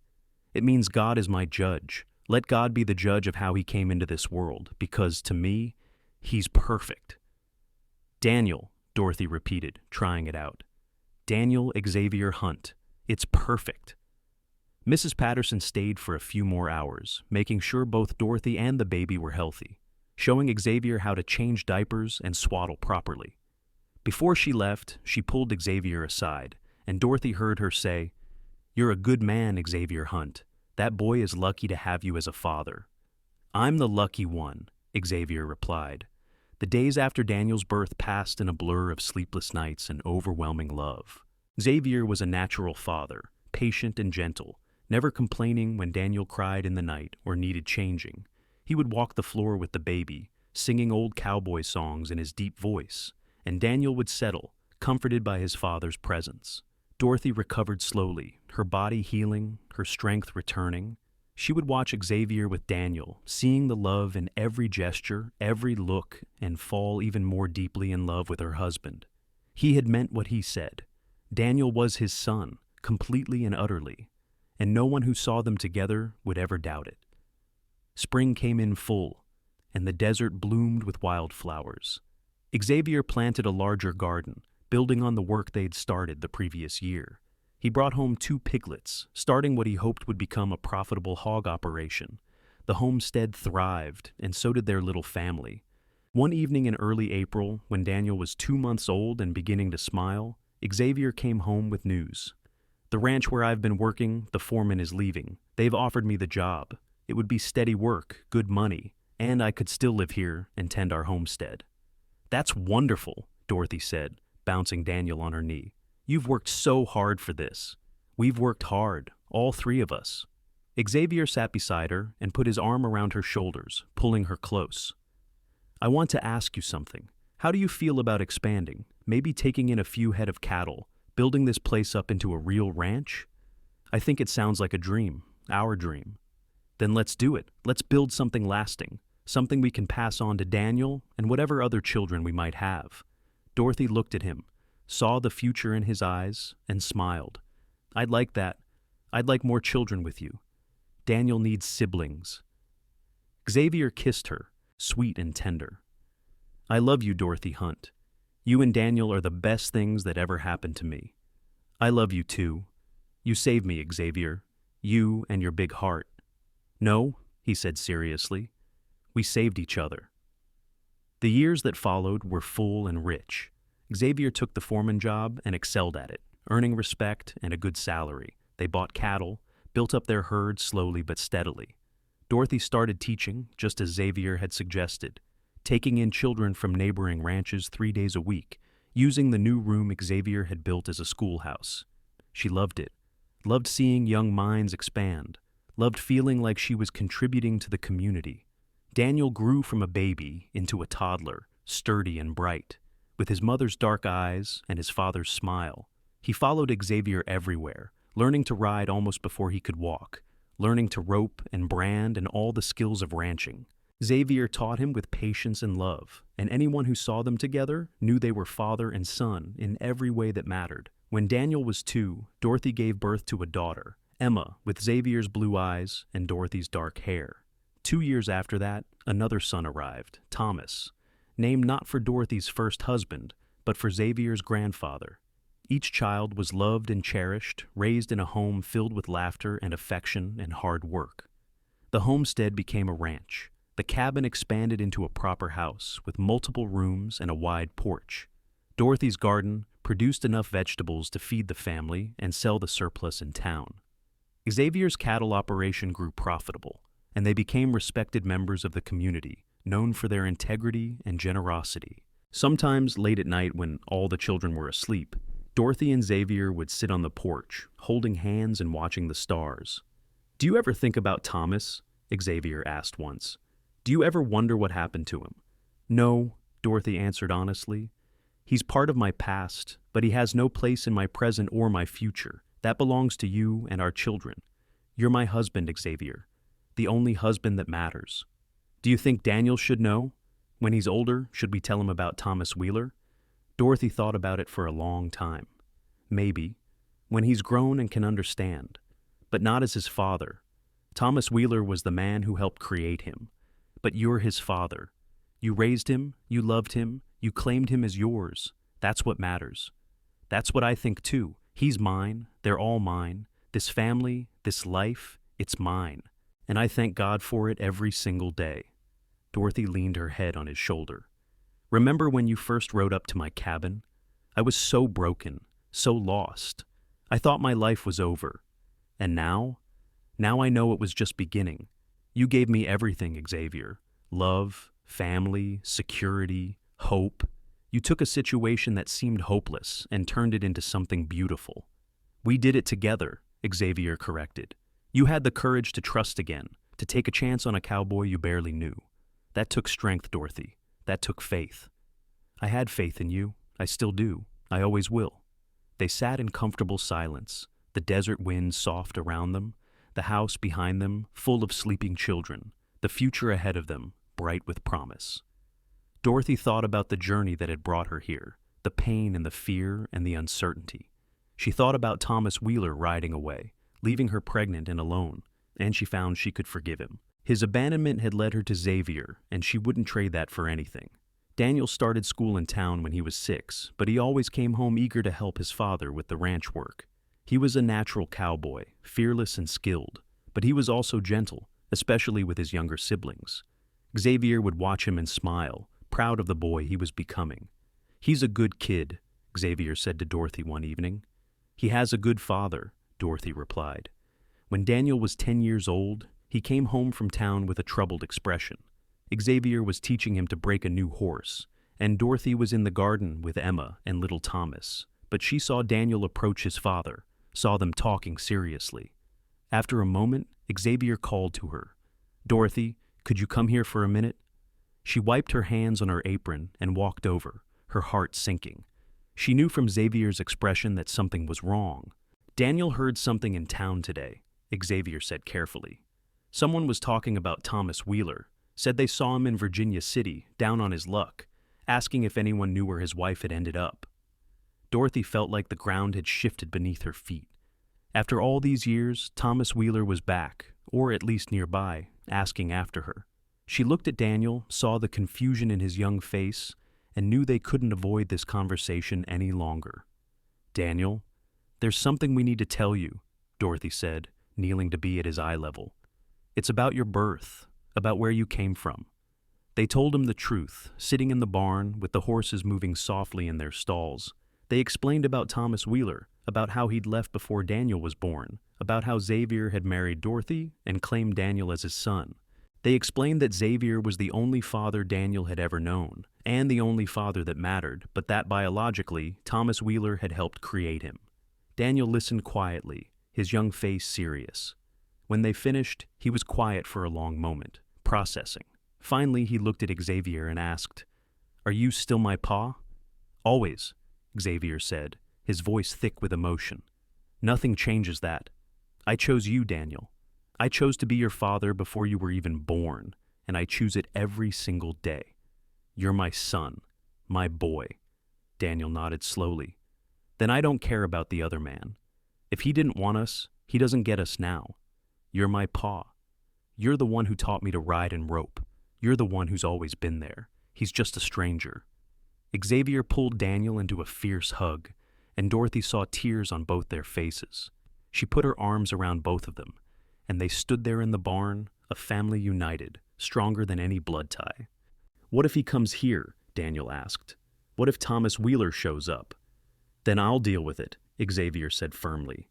It means God is my judge. Let God be the judge of how he came into this world, because to me, he's perfect." "Daniel," Dorothy repeated, trying it out. "Daniel Xavier Hunt. It's perfect." Mrs. Patterson stayed for a few more hours, making sure both Dorothy and the baby were healthy, showing Xavier how to change diapers and swaddle properly. Before she left, she pulled Xavier aside, and Dorothy heard her say, "You're a good man, Xavier Hunt. That boy is lucky to have you as a father." "I'm the lucky one," Xavier replied. The days after Daniel's birth passed in a blur of sleepless nights and overwhelming love. Xavier was a natural father, patient and gentle, never complaining when Daniel cried in the night or needed changing. He would walk the floor with the baby, singing old cowboy songs in his deep voice, and Daniel would settle, comforted by his father's presence. Dorothy recovered slowly, her body healing, her strength returning. She would watch Xavier with Daniel, seeing the love in every gesture, every look, and fall even more deeply in love with her husband. He had meant what he said. Daniel was his son, completely and utterly, and no one who saw them together would ever doubt it. Spring came in full, and the desert bloomed with wildflowers. Xavier planted a larger garden, building on the work they'd started the previous year. He brought home 2 piglets, starting what he hoped would become a profitable hog operation. The homestead thrived, and so did their little family. One evening in early April, when Daniel was 2 months old and beginning to smile, Xavier came home with news. "The ranch where I've been working, the foreman is leaving. They've offered me the job. It would be steady work, good money, and I could still live here and tend our homestead." "That's wonderful," Dorothy said, bouncing Daniel on her knee. "You've worked so hard for this." "We've worked hard, all 3 of us." Xavier sat beside her and put his arm around her shoulders, pulling her close. "I want to ask you something. How do you feel about expanding, maybe taking in a few head of cattle, building this place up into a real ranch? I think it sounds like a dream, our dream." "Then let's do it. Let's build something lasting, something we can pass on to Daniel and whatever other children we might have." Dorothy looked at him, saw the future in his eyes, and smiled. "I'd like that. I'd like more children with you. Daniel needs siblings." Xavier kissed her, sweet and tender. "I love you, Dorothy Hunt. You and Daniel are the best things that ever happened to me. I love you too. You saved me, Xavier. You and your big heart." "No," he said seriously. "We saved each other." The years that followed were full and rich. Xavier took the foreman job and excelled at it, earning respect and a good salary. They bought cattle, built up their herd slowly but steadily. Dorothy started teaching, just as Xavier had suggested, taking in children from neighboring ranches 3 days a week, using the new room Xavier had built as a schoolhouse. She loved it, loved seeing young minds expand, loved feeling like she was contributing to the community. Daniel grew from a baby into a toddler, sturdy and bright. With his mother's dark eyes and his father's smile, he followed Xavier everywhere, learning to ride almost before he could walk, learning to rope and brand and all the skills of ranching. Xavier taught him with patience and love, and anyone who saw them together knew they were father and son in every way that mattered. When Daniel was 2, Dorothy gave birth to a daughter, Emma, with Xavier's blue eyes and Dorothy's dark hair. 2 years after that, another son arrived, Thomas, named not for Dorothy's first husband, but for Xavier's grandfather. Each child was loved and cherished, raised in a home filled with laughter and affection and hard work. The homestead became a ranch. The cabin expanded into a proper house with multiple rooms and a wide porch. Dorothy's garden produced enough vegetables to feed the family and sell the surplus in town. Xavier's cattle operation grew profitable, and they became respected members of the community, known for their integrity and generosity. Sometimes late at night when all the children were asleep, Dorothy and Xavier would sit on the porch, holding hands and watching the stars. "Do you ever think about Thomas?" Xavier asked once. "Do you ever wonder what happened to him?" "No," Dorothy answered honestly. "He's part of my past, but he has no place in my present or my future. That belongs to you and our children. You're my husband, Xavier, the only husband that matters." "Do you think Daniel should know? When he's older, should we tell him about Thomas Wheeler?" Dorothy thought about it for a long time. "Maybe, when he's grown and can understand, but not as his father. Thomas Wheeler was the man who helped create him, but you're his father. You raised him, you loved him, you claimed him as yours. That's what matters." "That's what I think too. He's mine, they're all mine. This family, this life, it's mine. And I thank God for it every single day." Dorothy leaned her head on his shoulder. "Remember when you first rode up to my cabin? I was so broken, so lost. I thought my life was over. And now I know it was just beginning. You gave me everything, Xavier. Love, family, security, hope. You took a situation that seemed hopeless and turned it into something beautiful. We did it together, Xavier corrected. You had the courage to trust again, to take a chance on a cowboy you barely knew. That took strength, Dorothy. That took faith. I had faith in you. I still do. I always will. They sat in comfortable silence, the desert wind soft around them, the house behind them full of sleeping children, the future ahead of them bright with promise. Dorothy thought about the journey that had brought her here, the pain and the fear and the uncertainty. She thought about Thomas Wheeler riding away, leaving her pregnant and alone, and she found she could forgive him. His abandonment had led her to Xavier, and she wouldn't trade that for anything. Daniel started school in town when he was 6, but he always came home eager to help his father with the ranch work. He was a natural cowboy, fearless and skilled, but he was also gentle, especially with his younger siblings. Xavier would watch him and smile, proud of the boy he was becoming. "He's a good kid," Xavier said to Dorothy one evening. "He has a good father," Dorothy replied. When Daniel was 10 years old, he came home from town with a troubled expression. Xavier was teaching him to break a new horse, and Dorothy was in the garden with Emma and little Thomas, but she saw Daniel approach his father, saw them talking seriously. After a moment, Xavier called to her. "Dorothy, could you come here for a minute?" She wiped her hands on her apron and walked over, her heart sinking. She knew from Xavier's expression that something was wrong. "Daniel heard something in town today," Xavier said carefully. "Someone was talking about Thomas Wheeler, said they saw him in Virginia City, down on his luck, asking if anyone knew where his wife had ended up." Dorothy felt like the ground had shifted beneath her feet. After all these years, Thomas Wheeler was back, or at least nearby, asking after her. She looked at Daniel, saw the confusion in his young face, and knew they couldn't avoid this conversation any longer. "Daniel, there's something we need to tell you," Dorothy said, kneeling to be at his eye level. "It's about your birth, about where you came from." They told him the truth, sitting in the barn with the horses moving softly in their stalls. They explained about Thomas Wheeler, about how he'd left before Daniel was born, about how Xavier had married Dorothy and claimed Daniel as his son. They explained that Xavier was the only father Daniel had ever known, and the only father that mattered, but that biologically, Thomas Wheeler had helped create him. Daniel listened quietly, his young face serious. When they finished, he was quiet for a long moment, processing. Finally, he looked at Xavier and asked, "Are you still my pa?" "Always," Xavier said, his voice thick with emotion. "Nothing changes that. I chose you, Daniel. I chose to be your father before you were even born, and I choose it every single day. You're my son, my boy." Daniel nodded slowly. "Then I don't care about the other man. If he didn't want us, he doesn't get us now. You're my pa. You're the one who taught me to ride and rope. You're the one who's always been there. He's just a stranger." Xavier pulled Daniel into a fierce hug, and Dorothy saw tears on both their faces. She put her arms around both of them, and they stood there in the barn, a family united, stronger than any blood tie. "What if he comes here?" Daniel asked. "What if Thomas Wheeler shows up?" "Then I'll deal with it," Xavier said firmly.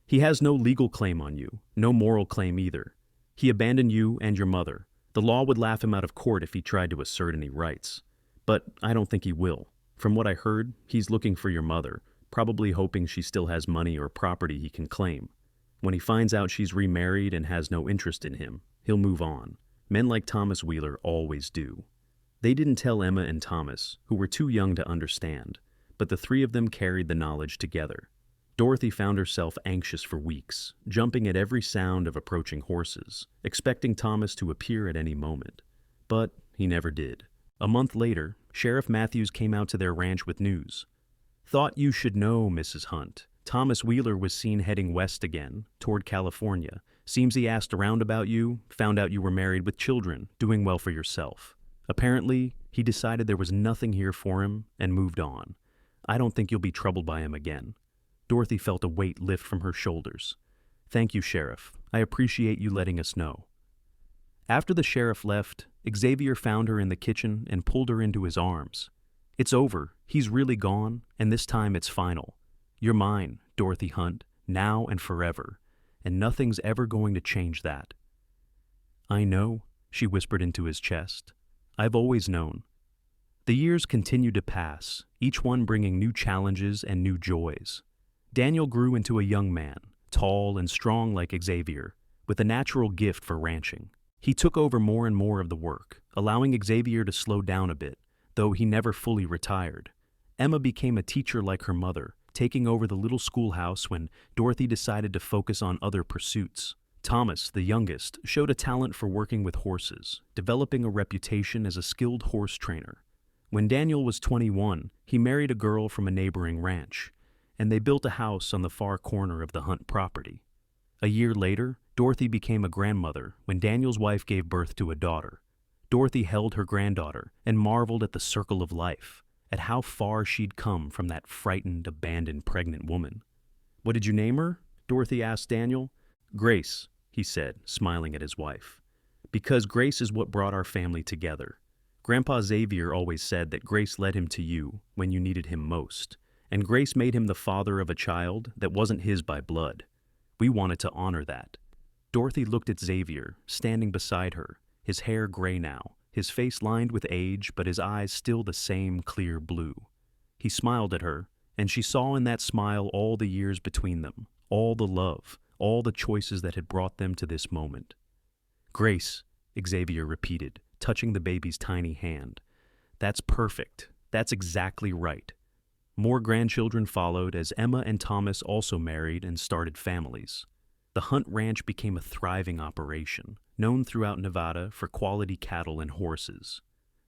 "He has no legal claim on you, no moral claim either. He abandoned you and your mother. The law would laugh him out of court if he tried to assert any rights. But I don't think he will. From what I heard, he's looking for your mother, probably hoping she still has money or property he can claim. When he finds out she's remarried and has no interest in him, he'll move on. Men like Thomas Wheeler always do." They didn't tell Emma and Thomas, who were too young to understand, but the three of them carried the knowledge together. Dorothy found herself anxious for weeks, jumping at every sound of approaching horses, expecting Thomas to appear at any moment. But he never did. A month later, Sheriff Matthews came out to their ranch with news. "Thought you should know, Mrs. Hunt. Thomas Wheeler was seen heading west again, toward California. Seems he asked around about you, found out you were married with children, doing well for yourself. Apparently, he decided there was nothing here for him and moved on. I don't think you'll be troubled by him again." Dorothy felt a weight lift from her shoulders. "Thank you, Sheriff. I appreciate you letting us know." After the sheriff left, Xavier found her in the kitchen and pulled her into his arms. "It's over. He's really gone, and this time it's final. You're mine, Dorothy Hunt, now and forever, and nothing's ever going to change that." "I know," she whispered into his chest. I've always known. The years continued to pass, each one bringing new challenges and new joys. Daniel grew into a young man, tall and strong like Xavier, with a natural gift for ranching. He took over more and more of the work, allowing Xavier to slow down a bit, though he never fully retired. Emma became a teacher like her mother, taking over the little schoolhouse when Dorothy decided to focus on other pursuits. Thomas, the youngest, showed a talent for working with horses, developing a reputation as a skilled horse trainer. When Daniel was 21, he married a girl from a neighboring ranch, and they built a house on the far corner of the Hunt property. A year later, Dorothy became a grandmother when Daniel's wife gave birth to a daughter. Dorothy held her granddaughter and marveled at the circle of life, at how far she'd come from that frightened, abandoned pregnant woman. "What did you name her?" Dorothy asked Daniel. "Grace," he said, smiling at his wife. "Because Grace is what brought our family together. Grandpa Xavier always said that Grace led him to you when you needed him most, and Grace made him the father of a child that wasn't his by blood. We wanted to honor that." Dorothy looked at Xavier, standing beside her, his hair gray now, his face lined with age, but his eyes still the same clear blue. He smiled at her, and she saw in that smile all the years between them, all the love, all the choices that had brought them to this moment. "Grace," Xavier repeated, touching the baby's tiny hand. "That's perfect. That's exactly right." More grandchildren followed as Emma and Thomas also married and started families. The Hunt Ranch became a thriving operation, known throughout Nevada for quality cattle and horses.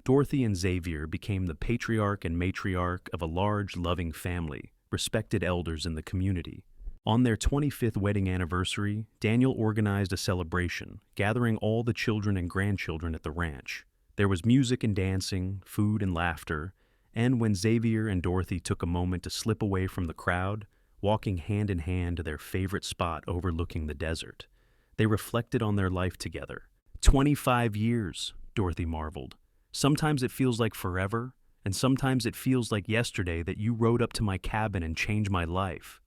Dorothy and Xavier became the patriarch and matriarch of a large, loving family, respected elders in the community. On their 25th wedding anniversary, Daniel organized a celebration, gathering all the children and grandchildren at the ranch. There was music and dancing, food and laughter, and when Xavier and Dorothy took a moment to slip away from the crowd, walking hand in hand to their favorite spot overlooking the desert, they reflected on their life together. 25 years, Dorothy marveled. "Sometimes it feels like forever, and sometimes it feels like yesterday that you rode up to my cabin and changed my life."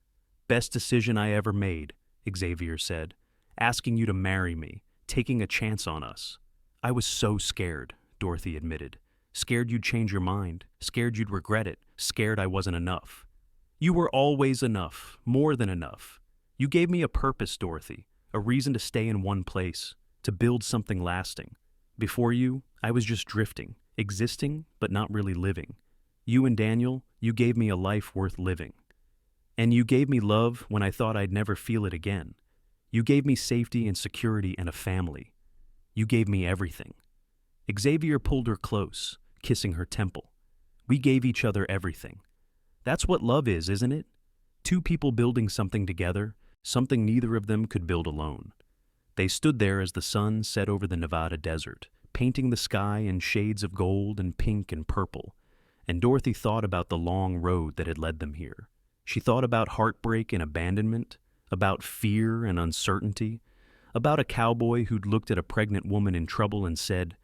"Best decision I ever made," Xavier said, "asking you to marry me, taking a chance on us." "I was so scared," Dorothy admitted. "Scared you'd change your mind, scared you'd regret it, scared I wasn't enough." "You were always enough, more than enough. You gave me a purpose, Dorothy, a reason to stay in one place, to build something lasting. Before you, I was just drifting, existing, but not really living. You and Daniel, you gave me a life worth living. And you gave me love when I thought I'd never feel it again. You gave me safety and security and a family. You gave me everything." Xavier pulled her close, kissing her temple. "We gave each other everything. That's what love is, isn't it? Two people building something together, something neither of them could build alone." They stood there as the sun set over the Nevada desert, painting the sky in shades of gold and pink and purple, and Dorothy thought about the long road that had led them here. She thought about heartbreak and abandonment, about fear and uncertainty, about a cowboy who'd looked at a pregnant woman in trouble and said,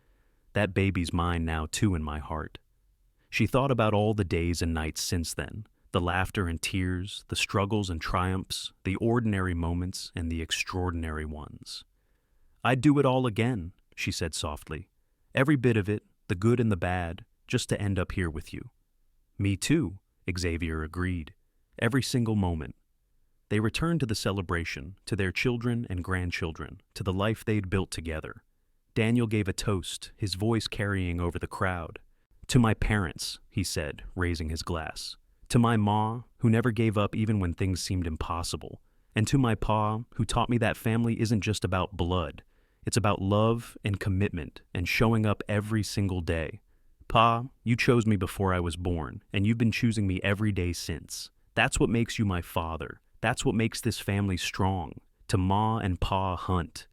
"That baby's mine now too in my heart." She thought about all the days and nights since then, the laughter and tears, the struggles and triumphs, the ordinary moments and the extraordinary ones. "I'd do it all again," she said softly. "Every bit of it, the good and the bad, just to end up here with you." "Me too," Xavier agreed. "Every single moment." They returned to the celebration, to their children and grandchildren, to the life they'd built together. Daniel gave a toast, his voice carrying over the crowd. "To my parents," he said, raising his glass. "To my ma, who never gave up even when things seemed impossible. And to my pa, who taught me that family isn't just about blood. It's about love and commitment and showing up every single day. Pa, you chose me before I was born, and you've been choosing me every day since. That's what makes you my father. That's what makes this family strong. To Ma and Pa Hunt."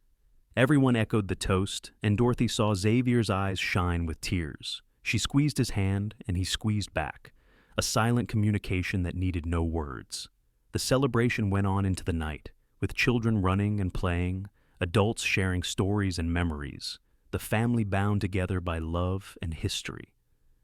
Everyone echoed the toast, and Dorothy saw Xavier's eyes shine with tears. She squeezed his hand, and he squeezed back, a silent communication that needed no words. The celebration went on into the night, with children running and playing, adults sharing stories and memories, the family bound together by love and history.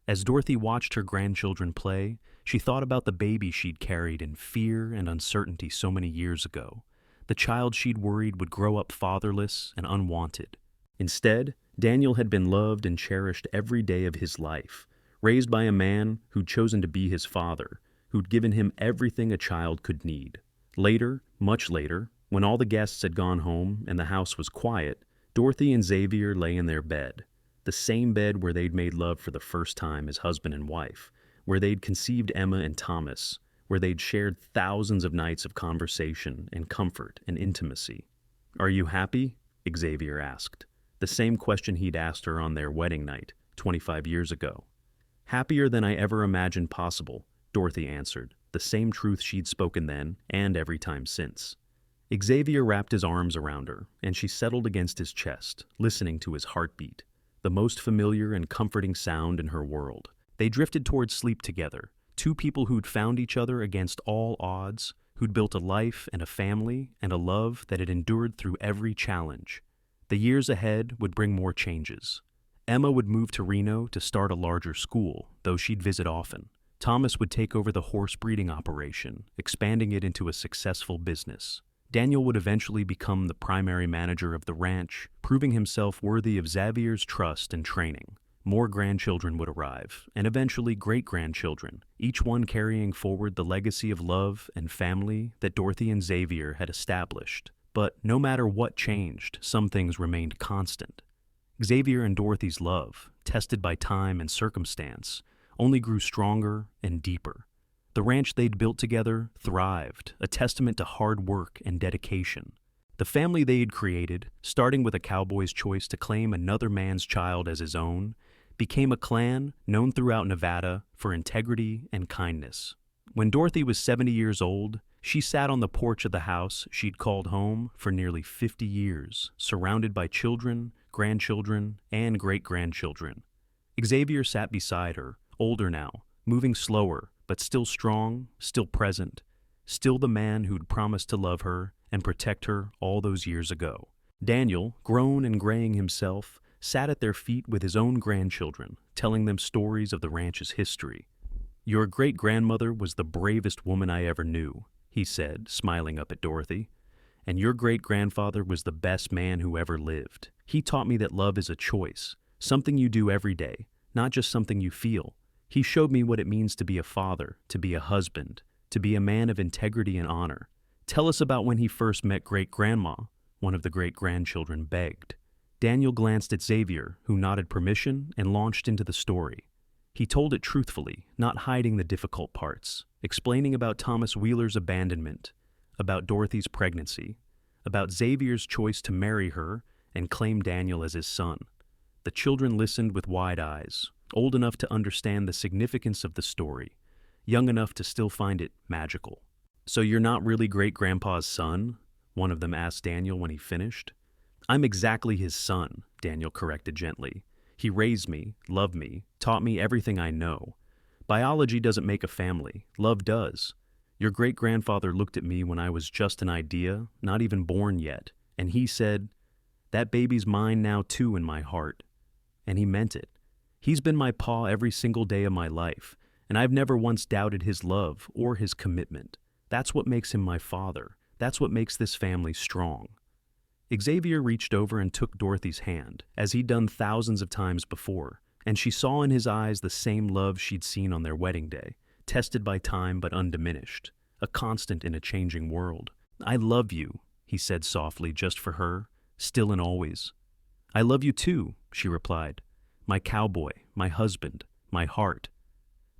As Dorothy watched her grandchildren play, she thought about the baby she'd carried in fear and uncertainty so many years ago, the child she'd worried would grow up fatherless and unwanted. Instead, Daniel had been loved and cherished every day of his life, raised by a man who'd chosen to be his father, who'd given him everything a child could need. Later, much later, when all the guests had gone home and the house was quiet, Dorothy and Xavier lay in their bed, the same bed where they'd made love for the first time as husband and wife, where they'd conceived Emma and Thomas, where they'd shared thousands of nights of conversation and comfort and intimacy. "Are you happy?" Xavier asked, the same question he'd asked her on their wedding night, 25 years ago. "Happier than I ever imagined possible," Dorothy answered, the same truth she'd spoken then and every time since. Xavier wrapped his arms around her, and she settled against his chest, listening to his heartbeat, the most familiar and comforting sound in her world. They drifted towards sleep together, two people who'd found each other against all odds, who'd built a life and a family and a love that had endured through every challenge. The years ahead would bring more changes. Emma would move to Reno to start a larger school, though she'd visit often. Thomas would take over the horse breeding operation, expanding it into a successful business. Daniel would eventually become the primary manager of the ranch, proving himself worthy of Xavier's trust and training. More grandchildren would arrive, and eventually great-grandchildren, each one carrying forward the legacy of love and family that Dorothy and Xavier had established. But no matter what changed, some things remained constant. Xavier and Dorothy's love, tested by time and circumstance, only grew stronger and deeper. The ranch they'd built together thrived, a testament to hard work and dedication. The family they'd created, starting with a cowboy's choice to claim another man's child as his own, became a clan known throughout Nevada for integrity and kindness. When Dorothy was 70 years old, she sat on the porch of the house she'd called home for nearly 50 years, surrounded by children, grandchildren, and great-grandchildren. Xavier sat beside her, older now, moving slower, but still strong, still present, still the man who'd promised to love her and protect her all those years ago. Daniel, grown and graying himself, sat at their feet with his own grandchildren, telling them stories of the ranch's history. "Your great-grandmother was the bravest woman I ever knew," he said, smiling up at Dorothy. "And your great-grandfather was the best man who ever lived. He taught me that love is a choice, something you do every day, not just something you feel. He showed me what it means to be a father, to be a husband, to be a man of integrity and honor. Tell us about when he first met great-grandma," one of the great-grandchildren begged. Daniel glanced at Xavier, who nodded permission and launched into the story. He told it truthfully, not hiding the difficult parts, explaining about Thomas Wheeler's abandonment, about Dorothy's pregnancy, about Xavier's choice to marry her and claim Daniel as his son. The children listened with wide eyes, old enough to understand the significance of the story, young enough to still find it magical. "So you're not really great-grandpa's son?" one of them asked Daniel when he finished. "I'm exactly his son," Daniel corrected gently. "He raised me, loved me, taught me everything I know. Biology doesn't make a family, love does. Your great-grandfather looked at me when I was just an idea, not even born yet, and he said, 'That baby's mine now too in my heart.' And he meant it. He's been my pa every single day of my life, and I've never once doubted his love or his commitment. That's what makes him my father. That's what makes this family strong." Xavier reached over and took Dorothy's hand, as he'd done thousands of times before, and she saw in his eyes the same love she'd seen on their wedding day, tested by time but undiminished, a constant in a changing world. "I love you," he said softly, just for her, still and always. "I love you too," she replied. "My cowboy, my husband, my heart."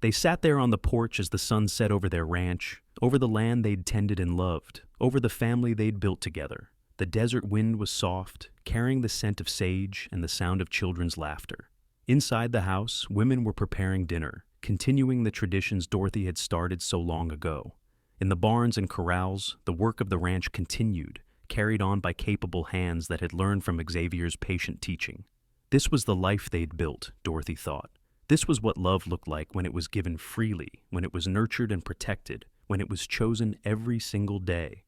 They sat there on the porch as the sun set over their ranch, over the land they'd tended and loved, over the family they'd built together. The desert wind was soft, carrying the scent of sage and the sound of children's laughter. Inside the house, women were preparing dinner, continuing the traditions Dorothy had started so long ago. In the barns and corrals, the work of the ranch continued, carried on by capable hands that had learned from Xavier's patient teaching. This was the life they'd built, Dorothy thought. This was what love looked like when it was given freely, when it was nurtured and protected, when it was chosen every single day.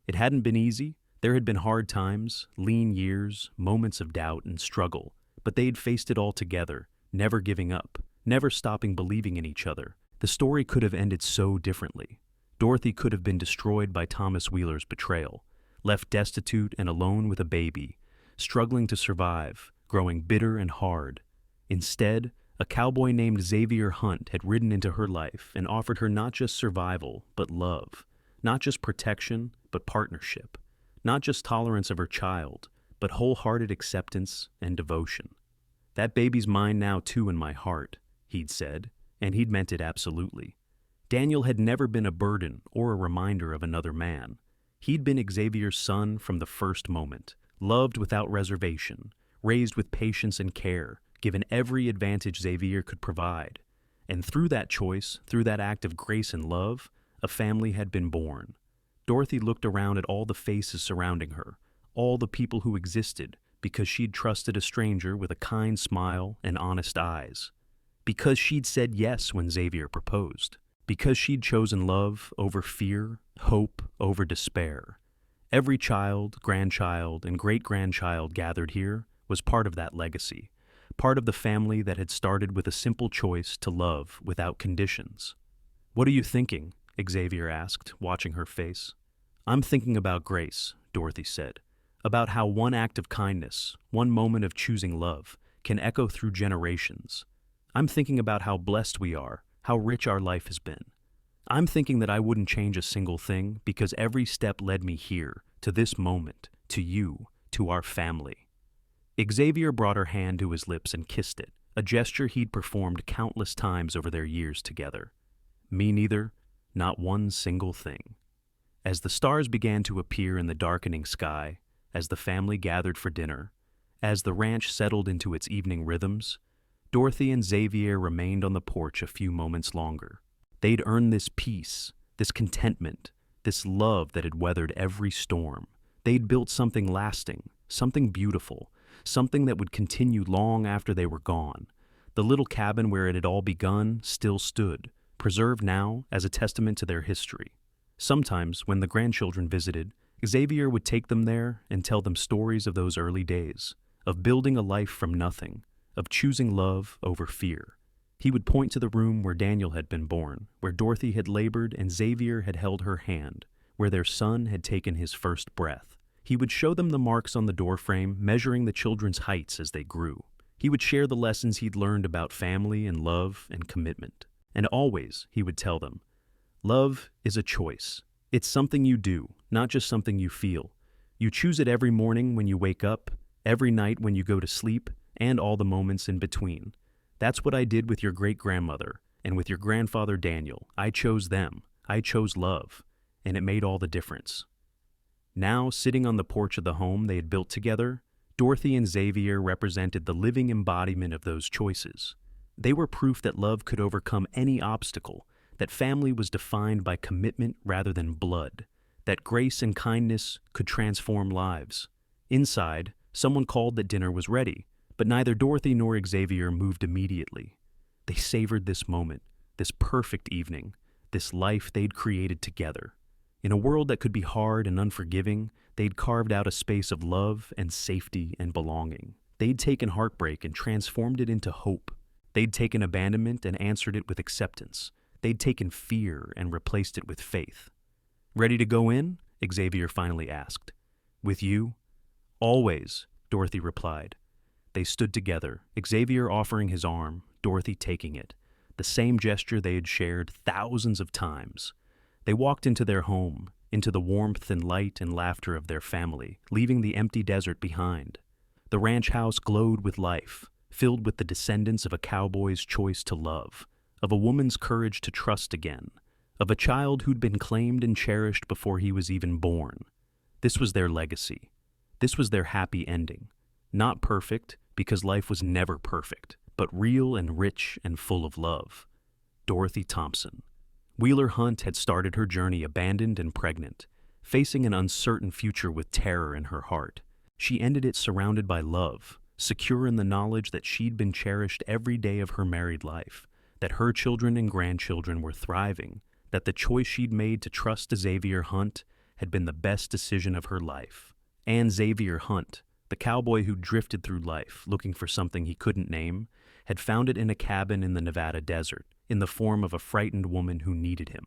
It hadn't been easy. There had been hard times, lean years, moments of doubt and struggle, but they'd faced it all together, never giving up, never stopping believing in each other. The story could have ended so differently. Dorothy could have been destroyed by Thomas Wheeler's betrayal, left destitute and alone with a baby, struggling to survive, growing bitter and hard. Instead, a cowboy named Xavier Hunt had ridden into her life and offered her not just survival, but love. Not just protection, but partnership. Not just tolerance of her child, but wholehearted acceptance and devotion. "That baby's mine now too in my heart," he'd said, and he'd meant it absolutely. Daniel had never been a burden or a reminder of another man. He'd been Xavier's son from the first moment, loved without reservation, raised with patience and care, given every advantage Xavier could provide. And through that choice, through that act of grace and love, a family had been born. Dorothy looked around at all the faces surrounding her, all the people who existed, because she'd trusted a stranger with a kind smile and honest eyes. Because she'd said yes when Xavier proposed. Because she'd chosen love over fear, hope over despair. Every child, grandchild, and great-grandchild gathered here was part of that legacy, part of the family that had started with a simple choice to love without conditions. "What are you thinking?" Xavier asked, watching her face. "I'm thinking about grace," Dorothy said, "about how one act of kindness, one moment of choosing love, can echo through generations. I'm thinking about how blessed we are, how rich our life has been. I'm thinking that I wouldn't change a single thing because every step led me here, to this moment, to you, to our family." Xavier brought her hand to his lips and kissed it, a gesture he'd performed countless times over their years together. "Me neither, not one single thing." As the stars began to appear in the darkening sky, as the family gathered for dinner, as the ranch settled into its evening rhythms, Dorothy and Xavier remained on the porch a few moments longer. They'd earned this peace, this contentment, this love that had weathered every storm. They'd built something lasting, something beautiful, something that would continue long after they were gone. The little cabin where it had all begun still stood, preserved now as a testament to their history. Sometimes, when the grandchildren visited, Xavier would take them there and tell them stories of those early days, of building a life from nothing, of choosing love over fear. He would point to the room where Daniel had been born, where Dorothy had labored and Xavier had held her hand, where their son had taken his first breath. He would show them the marks on the doorframe, measuring the children's heights as they grew. He would share the lessons he'd learned about family and love and commitment. And always, he would tell them, "Love is a choice. It's something you do, not just something you feel. You choose it every morning when you wake up, every night when you go to sleep, and all the moments in between. That's what I did with your great-grandmother and with your grandfather Daniel. I chose them. I chose love. And it made all the difference." Now, sitting on the porch of the home they had built together, Dorothy and Xavier represented the living embodiment of those choices. They were proof that love could overcome any obstacle, that family was defined by commitment rather than blood, that grace and kindness could transform lives. Inside, someone called that dinner was ready, but neither Dorothy nor Xavier moved immediately. They savored this moment, this perfect evening, this life they'd created together. In a world that could be hard and unforgiving, they'd carved out a space of love and safety and belonging. They'd taken heartbreak and transformed it into hope. They'd taken abandonment and answered it with acceptance. They'd taken fear and replaced it with faith. "Ready to go in?" Xavier finally asked. "With you?" "Always," Dorothy replied. They stood together, Xavier offering his arm, Dorothy taking it, the same gesture they had shared thousands of times. They walked into their home, into the warmth and light and laughter of their family, leaving the empty desert behind. The ranch house glowed with life, filled with the descendants of a cowboy's choice to love, of a woman's courage to trust again, of a child who'd been claimed and cherished before he was even born. This was their legacy. This was their happy ending. Not perfect, because life was never perfect, but real and rich and full of love. Dorothy Thompson. Wheeler Hunt had started her journey abandoned and pregnant, facing an uncertain future with terror in her heart. She ended it surrounded by love, secure in the knowledge that she'd been cherished every day of her married life, that her children and grandchildren were thriving, that the choice she'd made to trust Xavier Hunt had been the best decision of her life. And Xavier Hunt, the cowboy who drifted through life looking for something he couldn't name, had found it in a cabin in the Nevada desert, in the form of a frightened woman who needed him.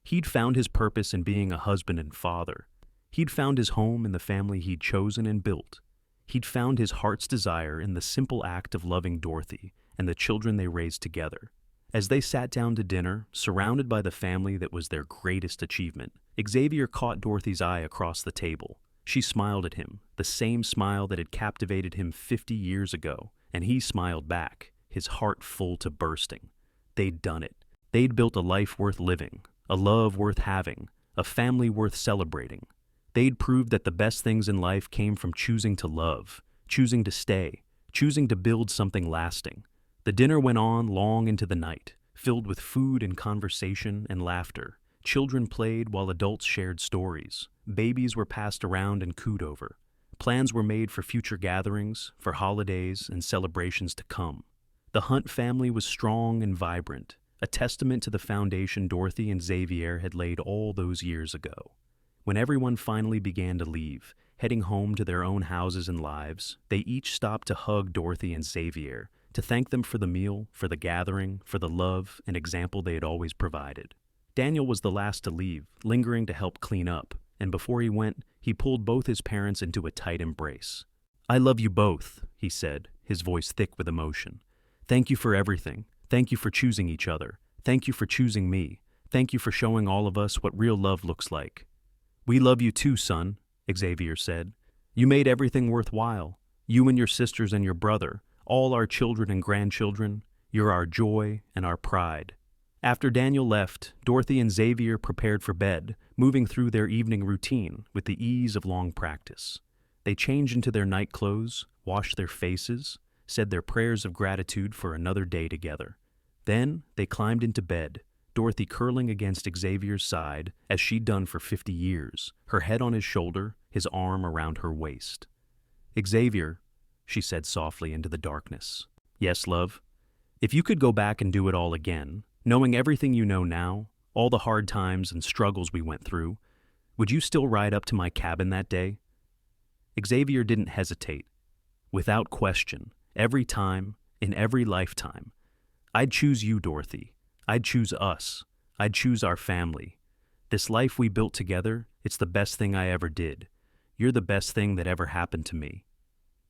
He'd found his purpose in being a husband and father. He'd found his home in the family he'd chosen and built. He'd found his heart's desire in the simple act of loving Dorothy and the children they raised together. As they sat down to dinner, surrounded by the family that was their greatest achievement, Xavier caught Dorothy's eye across the table. She smiled at him, the same smile that had captivated him 50 years ago, and he smiled back, his heart full to bursting. They'd done it. They'd built a life worth living, a love worth having, a family worth celebrating. They'd proved that the best things in life came from choosing to love, choosing to stay, choosing to build something lasting. The dinner went on long into the night, filled with food and conversation and laughter. Children played while adults shared stories. Babies were passed around and cooed over. Plans were made for future gatherings, for holidays and celebrations to come. The Hunt family was strong and vibrant, a testament to the foundation Dorothy and Xavier had laid all those years ago. When everyone finally began to leave, heading home to their own houses and lives, they each stopped to hug Dorothy and Xavier, to thank them for the meal, for the gathering, for the love and example they had always provided. Daniel was the last to leave, lingering to help clean up, and before he went, he pulled both his parents into a tight embrace. "I love you both," he said, his voice thick with emotion. "Thank you for everything. Thank you for choosing each other. Thank you for choosing me. Thank you for showing all of us what real love looks like." "We love you too, son," Xavier said. "You made everything worthwhile. You and your sisters and your brother, all our children and grandchildren, you're our joy and our pride." After Daniel left, Dorothy and Xavier prepared for bed, moving through their evening routine with the ease of long practice. They changed into their night clothes, washed their faces, said their prayers of gratitude for another day together. Then they climbed into bed, Dorothy curling against Xavier's side as she'd done for 50 years, her head on his shoulder, his arm around her waist. "Xavier," she said softly into the darkness. "Yes, love? If you could go back and do it all again, knowing everything you know now, all the hard times and struggles we went through, would you still ride up to my cabin that day?" Xavier didn't hesitate. "Without question, every time, in every lifetime. I'd choose you, Dorothy. I'd choose us. I'd choose our family. This life we built together, it's the best thing I ever did. You're the best thing that ever happened to me."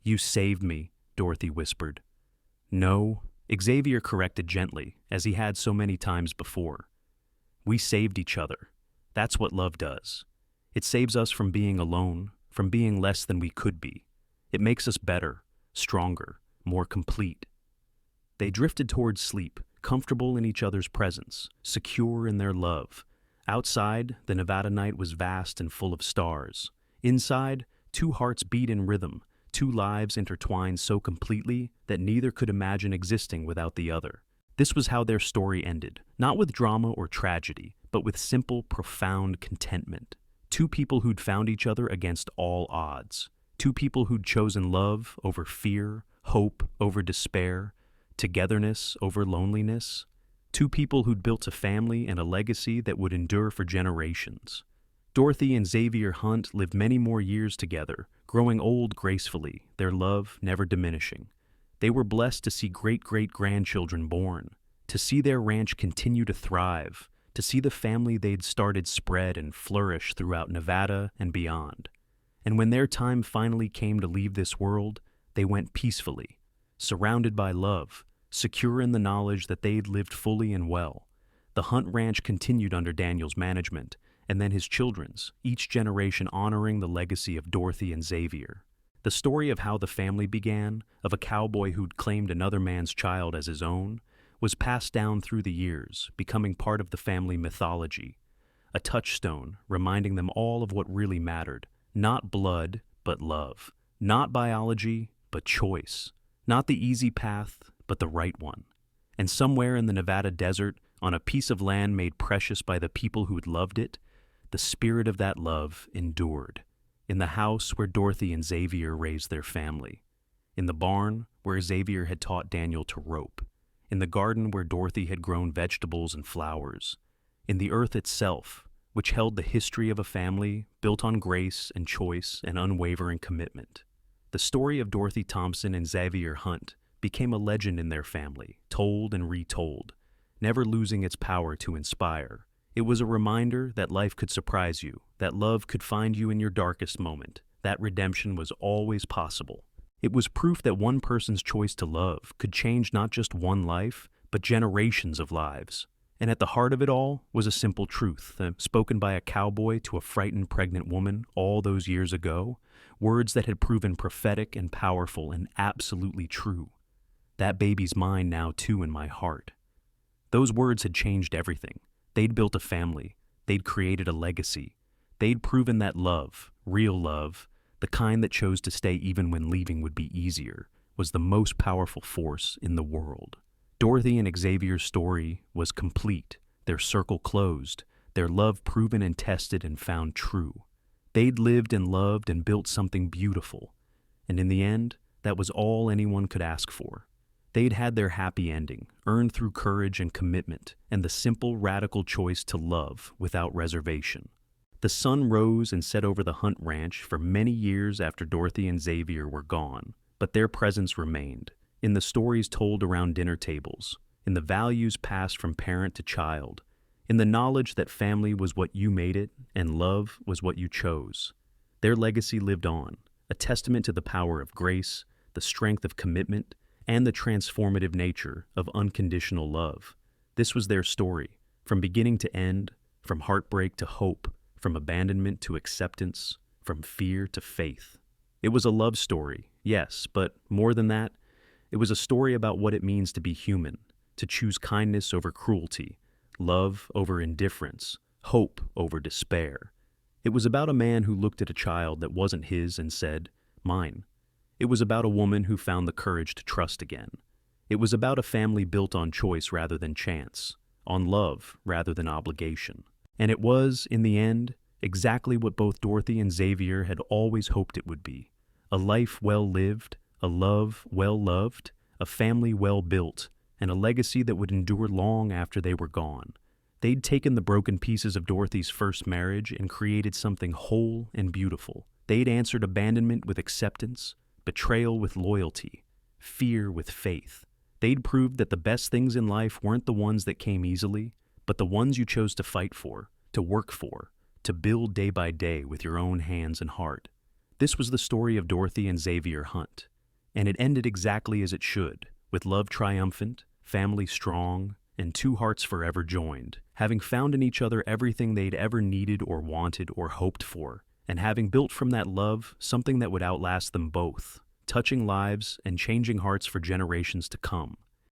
"You saved me," Dorothy whispered. "No," Xavier corrected gently, as he had so many times before. "We saved each other. That's what love does. It saves us from being alone, from being less than we could be. It makes us better, stronger, more complete." They drifted towards sleep, comfortable in each other's presence, secure in their love. Outside, the Nevada night was vast and full of stars. Inside, two hearts beat in rhythm, two lives intertwined so completely that neither could imagine existing without the other. This was how their story ended, not with drama or tragedy, but with simple, profound contentment. Two people who'd found each other against all odds. Two people who'd chosen love over fear, hope over despair, togetherness over loneliness. Two people who'd built a family and a legacy that would endure for generations. Dorothy and Xavier Hunt lived many more years together, growing old gracefully, their love never diminishing. They were blessed to see great-great-grandchildren born, to see their ranch continue to thrive, to see the family they'd started spread and flourish throughout Nevada and beyond. And when their time finally came to leave this world, they went peacefully, surrounded by love, secure in the knowledge that they'd lived fully and well. The Hunt Ranch continued under Daniel's management, and then his children's, each generation honoring the legacy of Dorothy and Xavier. The story of how the family began, of a cowboy who'd claimed another man's child as his own, was passed down through the years, becoming part of the family mythology. A touchstone reminding them all of what really mattered. Not blood, but love. Not biology, but choice. Not the easy path, but the right one. And somewhere in the Nevada desert, on a piece of land made precious by the people who'd loved it, the spirit of that love endured. In the house where Dorothy and Xavier raised their family. In the barn where Xavier had taught Daniel to rope. In the garden where Dorothy had grown vegetables and flowers. In the earth itself, which held the history of a family built on grace and choice and unwavering commitment. The story of Dorothy Thompson and Xavier Hunt became a legend in their family, told and retold, never losing its power to inspire. It was a reminder that life could surprise you, that love could find you in your darkest moment, that redemption was always possible. It was proof that one person's choice to love could change not just one life, but generations of lives. And at the heart of it all was a simple truth, spoken by a cowboy to a frightened pregnant woman all those years ago, words that had proven prophetic and powerful and absolutely true. That baby's mine now too in my heart. Those words had changed everything. They'd built a family. They'd created a legacy. They'd proven that love, real love, the kind that chose to stay even when leaving would be easier, was the most powerful force in the world. Dorothy and Xavier's story was complete, their circle closed, their love proven and tested and found true. They'd lived and loved and built something beautiful, and in the end, that was all anyone could ask for. They'd had their happy ending, earned through courage and commitment, and the simple, radical choice to love without reservation. The sun rose and set over the Hunt Ranch for many years after Dorothy and Xavier were gone, but their presence remained. In the stories told around dinner tables, in the values passed from parent to child, in the knowledge that family was what you made it and love was what you chose. Their legacy lived on, a testament to the power of grace, the strength of commitment, and the transformative nature of unconditional love. This was their story, from beginning to end, from heartbreak to hope, from abandonment to acceptance, from fear to faith. It was a love story, yes, but more than that, it was a story about what it means to be human, to choose kindness over cruelty, love over indifference, hope over despair. It was about a man who looked at a child that wasn't his and said, "Mine." It was about a woman who found the courage to trust again. It was about a family built on choice rather than chance, on love rather than obligation. And it was, in the end, exactly what both Dorothy and Xavier had always hoped it would be. A life well lived, a love well loved, a family well built, and a legacy that would endure long after they were gone. They'd taken the broken pieces of Dorothy's first marriage and created something whole and beautiful. They'd answered abandonment with acceptance, betrayal with loyalty, fear with faith. They'd proved that the best things in life weren't the ones that came easily, but the ones you chose to fight for, to work for, to build day by day with your own hands and heart. This was the story of Dorothy and Xavier Hunt, and it ended exactly as it should, with love triumphant, family strong, and two hearts forever joined, having found in each other everything they'd ever needed or wanted or hoped for, and having built from that love something that would outlast them both, touching lives and changing hearts for generations to come.